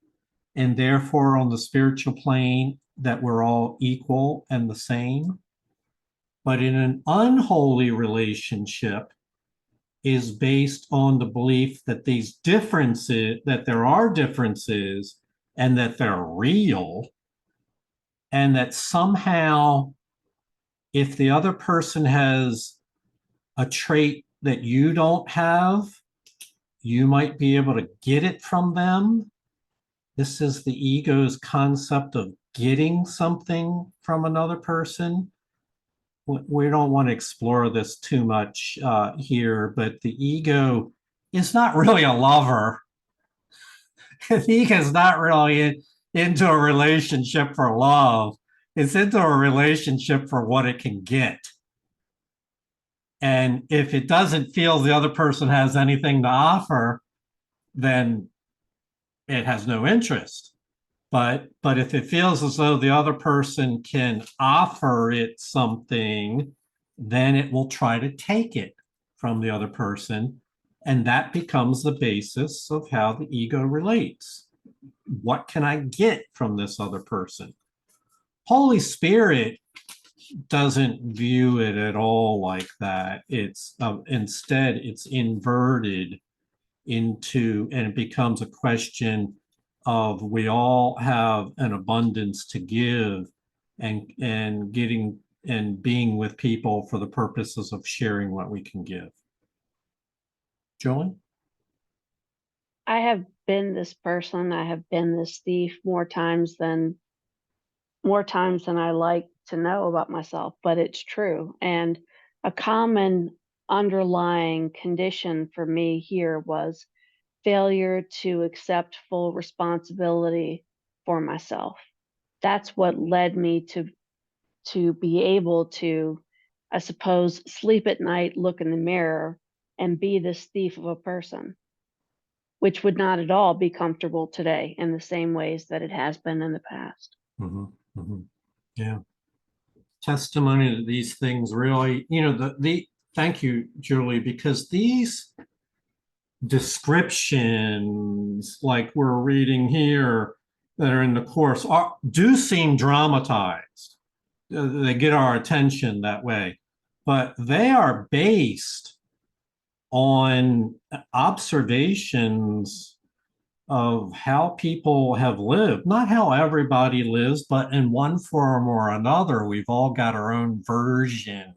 and therefore on the spiritual plane that we're all equal and the same. But in an unholy relationship is based on the belief that these differences, that there are differences and that they're real, and that somehow if the other person has a trait that you don't have, you might be able to get it from them. This is the ego's concept of getting something from another person. We don't want to explore this too much here, but the ego is not really a lover. The ego is not really into a relationship for love. It's into a relationship for what it can get. And if it doesn't feel the other person has anything to offer, then it has no interest. But if it feels as though the other person can offer it something, then it will try to take it from the other person. And that becomes the basis of how the ego relates. What can I get from this other person? Holy Spirit doesn't view it at all like that. It's instead it's inverted into, and it becomes a question of we all have an abundance to give, and getting and being with people for the purposes of sharing what we can give. Julie? I have been this person. I have been this thief more times than I like to know about myself, but it's true. And a common underlying condition for me here was failure to accept full responsibility for myself. That's what led me to be able to, I suppose, sleep at night, look in the mirror, and be this thief of a person, which would not at all be comfortable today in the same ways that it has been in the past. Mm-hmm, mm-hmm. Yeah. Testimony that these things really, thank you, Julie, because these descriptions like we're reading here that are in the course do seem dramatized. They get our attention that way, but they are based on observations of how people have lived, not how everybody lives, but in one form or another, we've all got our own version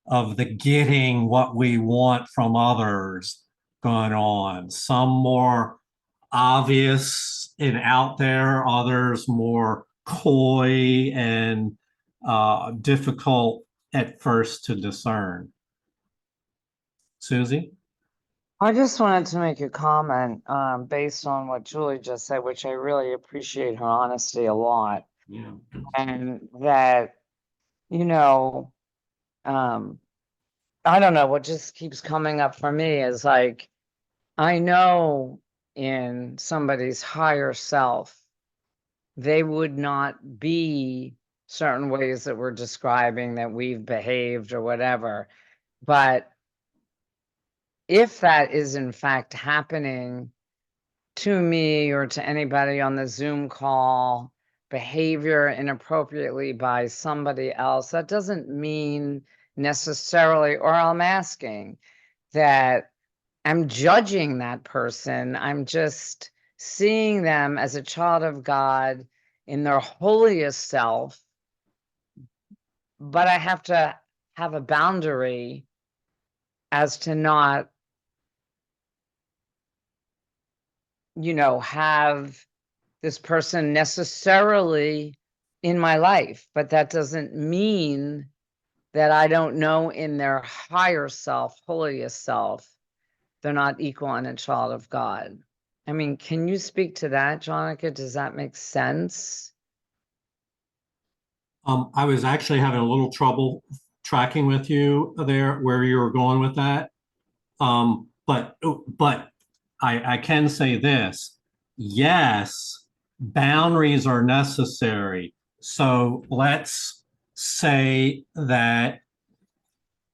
of the getting what we want from others going on. Some more obvious and out there, others more coy and difficult at first to discern. Susie? I just wanted to make a comment based on what Julie just said, which I really appreciate her honesty a lot. Yeah. And that, you know, I don't know, what just keeps coming up for me is like, I know in somebody's higher self, they would not be certain ways that we're describing that we've behaved or whatever. But if that is in fact happening to me or to anybody on the Zoom call, behavior inappropriately by somebody else, that doesn't mean necessarily, or I'm asking that I'm judging that person. I'm just seeing them as a child of God in their holiest self. But I have to have a boundary as to not, have this person necessarily in my life. But that doesn't mean that I don't know in their higher self, holiest self, they're not equal and a child of God. I mean, can you speak to that, Jonaca? Does that make sense? I was actually having a little trouble tracking with you there, where you were going with that. But I can say this: yes, boundaries are necessary. So let's say that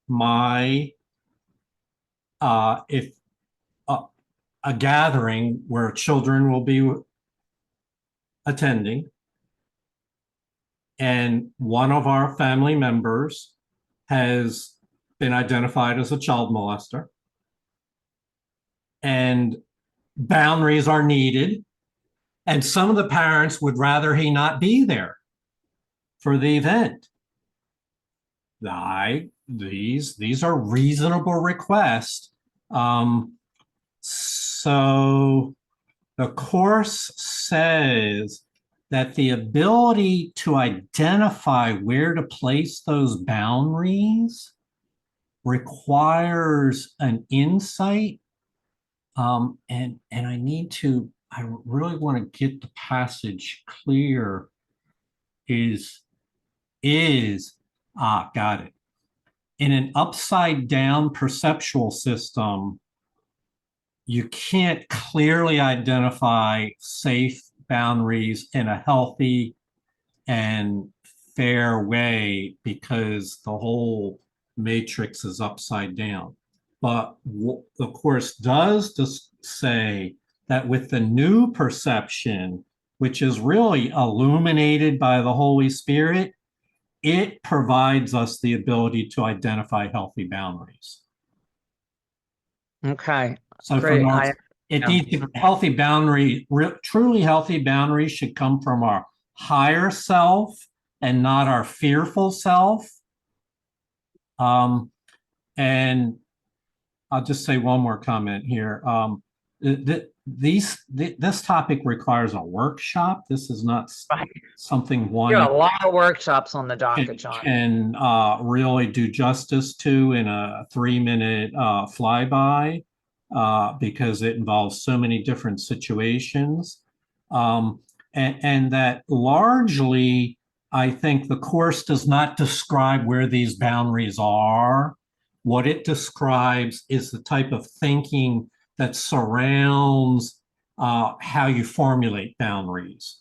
my if a gathering where children will be attending, and one of our family members has been identified as a child molester, and boundaries are needed, and some of the parents would rather he not be there for the event. These are reasonable requests. So the course says that the ability to identify where to place those boundaries requires an insight. And I really want to get the passage clear. Got it. In an upside down perceptual system, you can't clearly identify safe boundaries in a healthy and fair way because the whole matrix is upside down. But the Course does say that with the new perception, which is really illuminated by the Holy Spirit, it provides us the ability to identify healthy boundaries. Okay, So great. from our, it Yeah. needs to healthy boundary, truly healthy boundaries should come from our higher self and not our fearful self. And I'll just say one more comment here. This topic requires a workshop. This is not Right. something You got a one lot of workshops on the docket, John. can really do justice to in a 3-minute flyby because it involves so many different situations. And that largely, I think the Course does not describe where these boundaries are. What it describes is the type of thinking that surrounds how you formulate boundaries.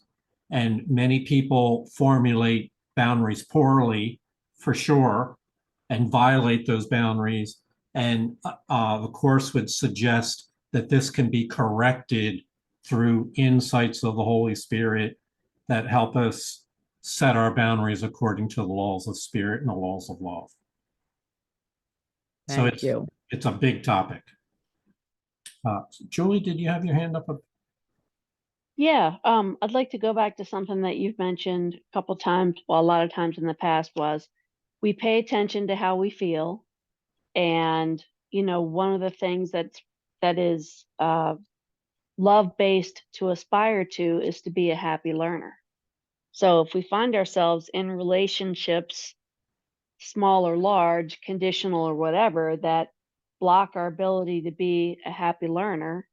And many people formulate boundaries poorly, for sure, and violate those boundaries. And the Course would suggest that this can be corrected through insights of the Holy Spirit that help us set our boundaries according to the laws of spirit and the laws of love. Thank you. It's a big topic. Julie, did you have your hand up? Yeah, I'd like to go back to something that you've mentioned a couple times, well, a lot of times in the past was we pay attention to how we feel. And, one of the things that is love-based to aspire to is to be a happy learner. So if we find ourselves in relationships, small or large, conditional or whatever, that block our ability to be a happy learner,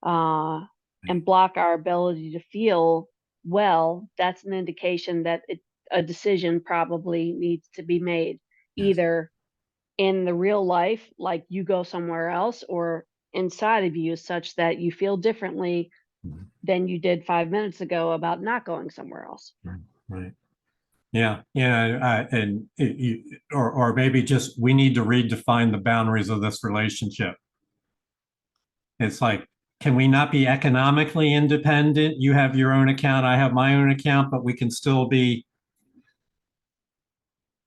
and block our ability to feel well, that's an indication that a decision probably needs to be made, either in the real life, like you go somewhere else, or inside of you, such that you feel differently than you did 5 minutes ago about not going somewhere else. Right. Yeah. Or maybe just we need to redefine the boundaries of this relationship. It's like, can we not be economically independent? You have your own account, I have my own account, but we can still be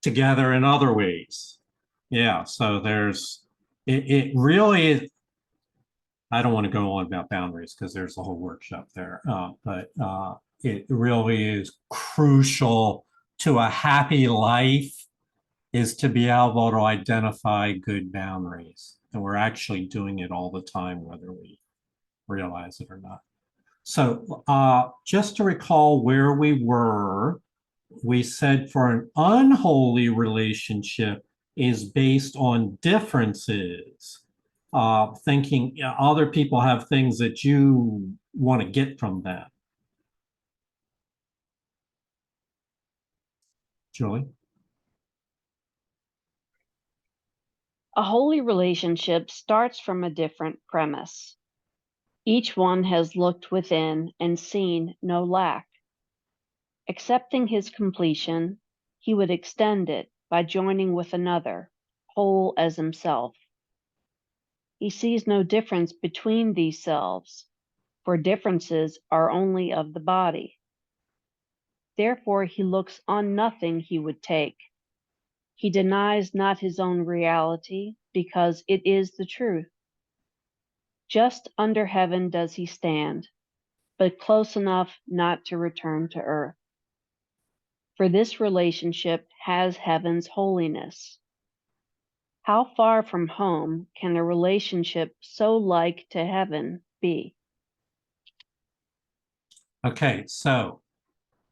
together in other ways. Yeah. So it really is. I don't want to go on about boundaries because there's a whole workshop there. But it really is crucial to a happy life is to be able to identify good boundaries. And we're actually doing it all the time, whether we realize it or not. So just to recall where we were, we said for an unholy relationship is based on differences, thinking other people have things that you want to get from them. Julie? A holy relationship starts from a different premise. Each one has looked within and seen no lack. Accepting his completion, he would extend it by joining with another, whole as himself. He sees no difference between these selves, for differences are only of the body. Therefore he looks on nothing he would take. He denies not his own reality, because it is the truth. Just under heaven does he stand, but close enough not to return to earth. For this relationship has heaven's holiness. How far from home can a relationship so like to heaven be? Okay, so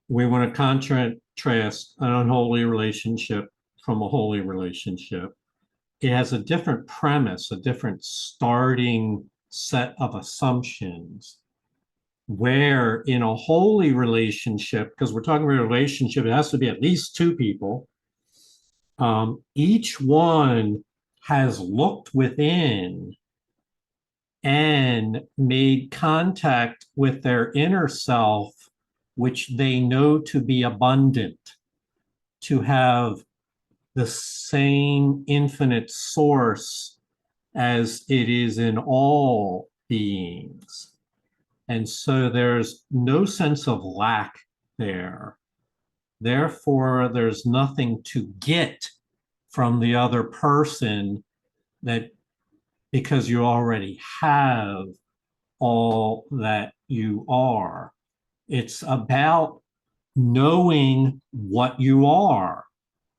we want to contrast an unholy relationship from a holy relationship. It has a different premise, a different starting set of assumptions. Where in a holy relationship, because we're talking about a relationship, it has to be at least two people. Each one has looked within and made contact with their inner self, which they know to be abundant, to have the same infinite source as it is in all beings. And so there's no sense of lack there. Therefore, there's nothing to get from the other person, that because you already have all that you are. It's about knowing what you are.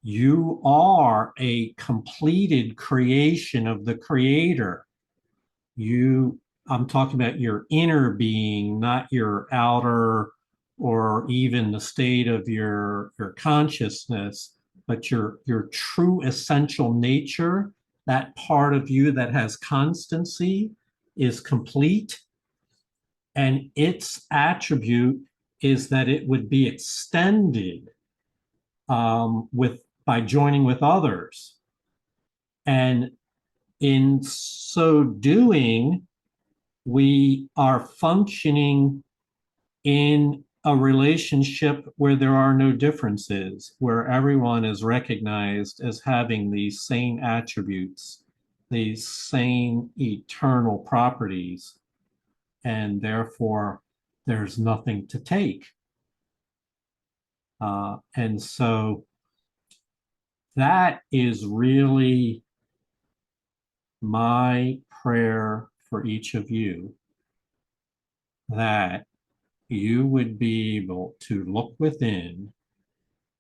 You are a completed creation of the Creator. I'm talking about your inner being, not your outer or even the state of your consciousness, but your true essential nature, that part of you that has constancy, is complete. And its attribute is that it would be extended by joining with others. And in so doing, we are functioning in a relationship where there are no differences, where everyone is recognized as having these same attributes, these same eternal properties, and therefore there's nothing to take. And so that is really my prayer for each of you, that you would be able to look within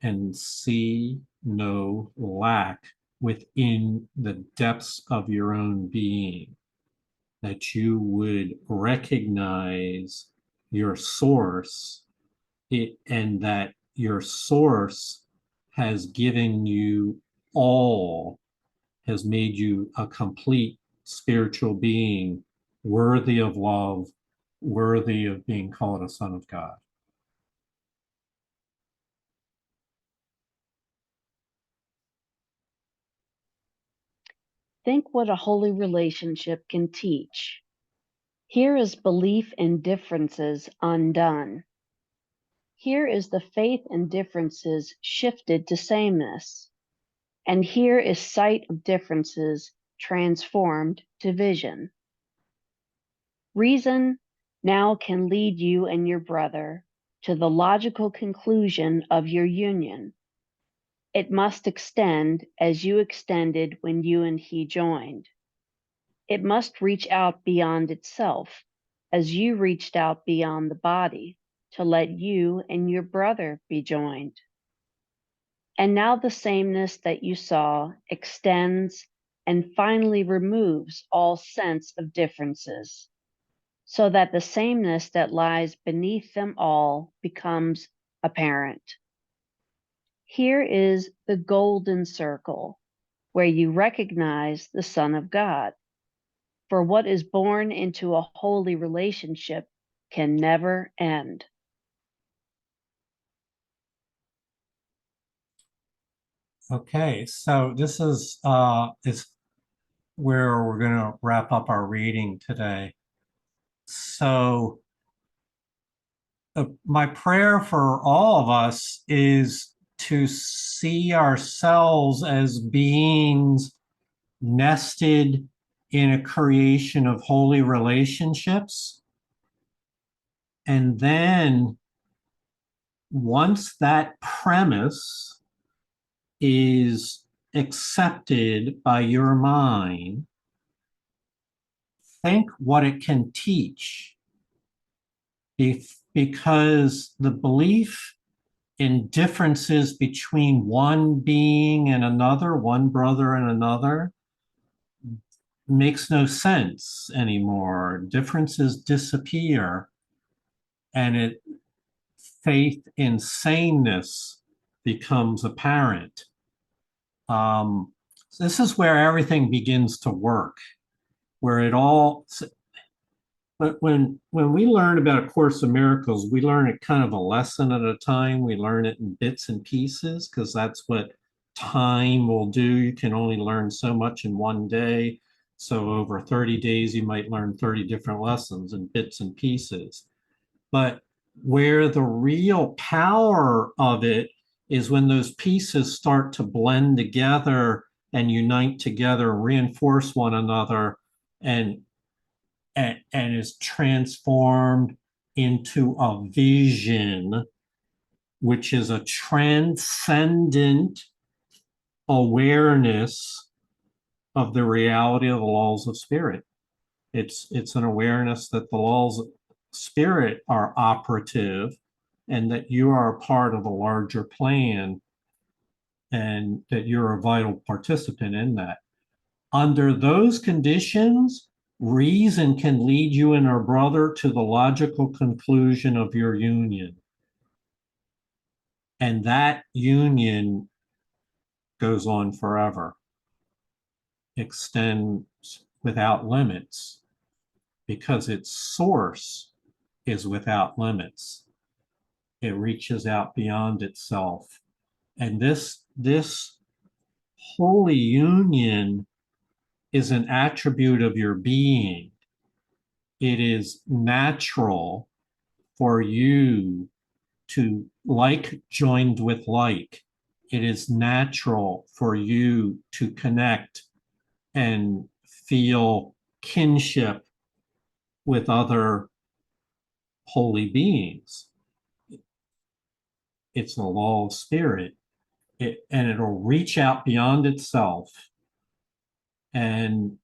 and see no lack within the depths of your own being, that you would recognize your source, and that your source has given you all, has made you a complete spiritual being, worthy of love, worthy of being called a son of God. Think what a holy relationship can teach. Here is belief in differences undone. Here is the faith in differences shifted to sameness. And here is sight of differences transformed to vision. Reason now can lead you and your brother to the logical conclusion of your union. It must extend as you extended when you and he joined. It must reach out beyond itself as you reached out beyond the body to let you and your brother be joined. And now the sameness that you saw extends and finally removes all sense of differences, so that the sameness that lies beneath them all becomes apparent. Here is the golden circle, where you recognize the Son of God. For what is born into a holy relationship can never end. Okay, so this is where we're going to wrap up our reading today. So my prayer for all of us is to see ourselves as beings nested in a creation of holy relationships. And then once that premise is accepted by your mind, think what it can teach. Because the belief in differences between one being and another, one brother and another, makes no sense anymore. Differences disappear, and faith in sameness becomes apparent. This is where everything begins to work, where it all. But when we learn about A Course in Miracles, we learn it kind of a lesson at a time. We learn it in bits and pieces because that's what time will do. You can only learn so much in one day. So over 30 days, you might learn 30 different lessons in bits and pieces. But where the real power of it is when those pieces start to blend together and unite together, reinforce one another, and is transformed into a vision, which is a transcendent awareness of the reality of the laws of spirit. It's an awareness that the laws of spirit are operative and that you are a part of a larger plan and that you're a vital participant in that. Under those conditions, reason can lead you and our brother to the logical conclusion of your union. And that union goes on forever, extends without limits, because its source is without limits. It reaches out beyond itself. And this holy union is an attribute of your being. It is natural for you to like joined with like. It is natural for you to connect and feel kinship with other holy beings. It's the law of spirit. And it'll reach out beyond itself. And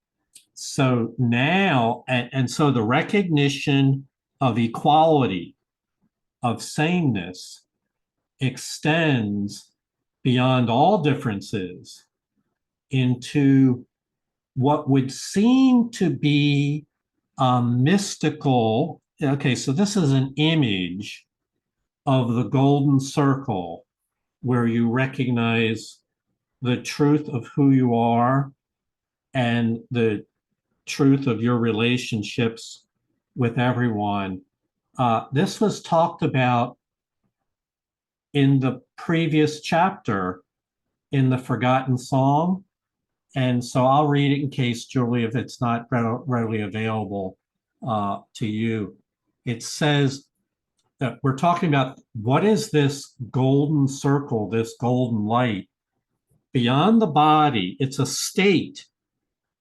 so now, and so the recognition of equality, of sameness, extends beyond all differences into what would seem to be a mystical. Okay, so this is an image of the golden circle where you recognize the truth of who you are and the truth of your relationships with everyone. This was talked about in the previous chapter in the Forgotten Song. And so I'll read it in case, Julie, if it's not readily available to you. It says that we're talking about what is this golden circle, this golden light? Beyond the body, it's a state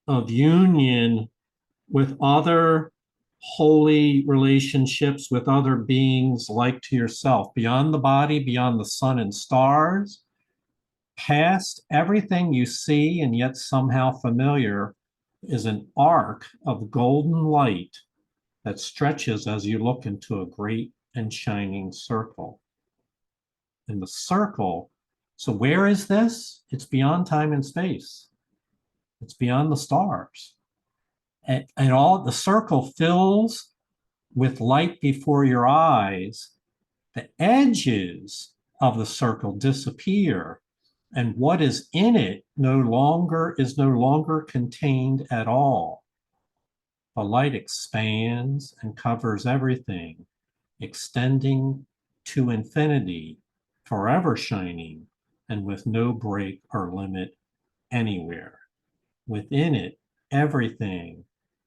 of union with other holy relationships with other beings like to yourself, beyond the body, beyond the sun and stars, past everything you see and yet somehow familiar, is an arc of golden light that stretches as you look into a great and shining circle. And the circle, so where is this? It's beyond time and space. It's beyond the stars. And all the circle fills with light before your eyes. The edges of the circle disappear, and what is in it is no longer contained at all. The light expands and covers everything, extending to infinity, forever shining, and with no break or limit anywhere. Within it, everything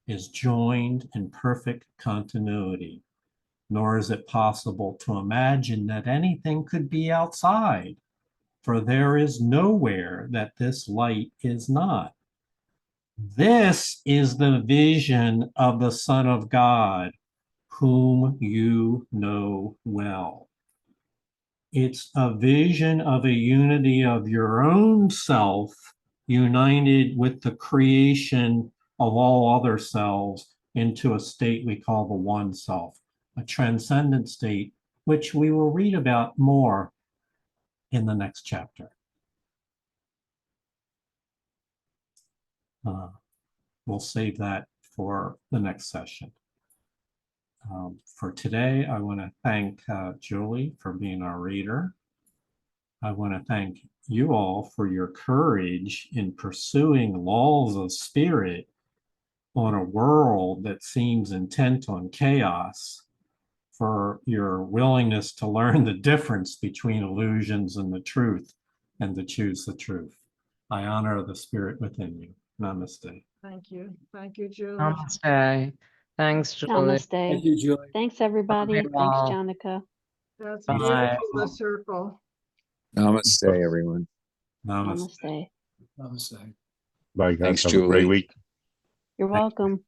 is joined in perfect continuity, nor is it possible to imagine that anything could be outside, for there is nowhere that this light is not. This is the vision of the Son of God, whom you know well. It's a vision of a unity of your own self united with the creation of all other selves into a state we call the one self, a transcendent state, which we will read about more in the next chapter. We'll save that for the next session. For today, I want to thank Julie for being our reader. I want to thank you all for your courage in pursuing laws of spirit on a world that seems intent on chaos, for your willingness to learn the difference between illusions and the truth, and to choose the truth. I honor the spirit within you. Namaste. Thank you. Thank you, Julie. Namaste. Thanks, Julie. Namaste. you, Julie. Thanks, everybody. you Thanks, all. Jonica. That's Bye. beautiful, the circle. Namaste, everyone. Namaste. Namaste. Namaste. Bye, guys. Thanks, Have a great Julie. week. You're welcome.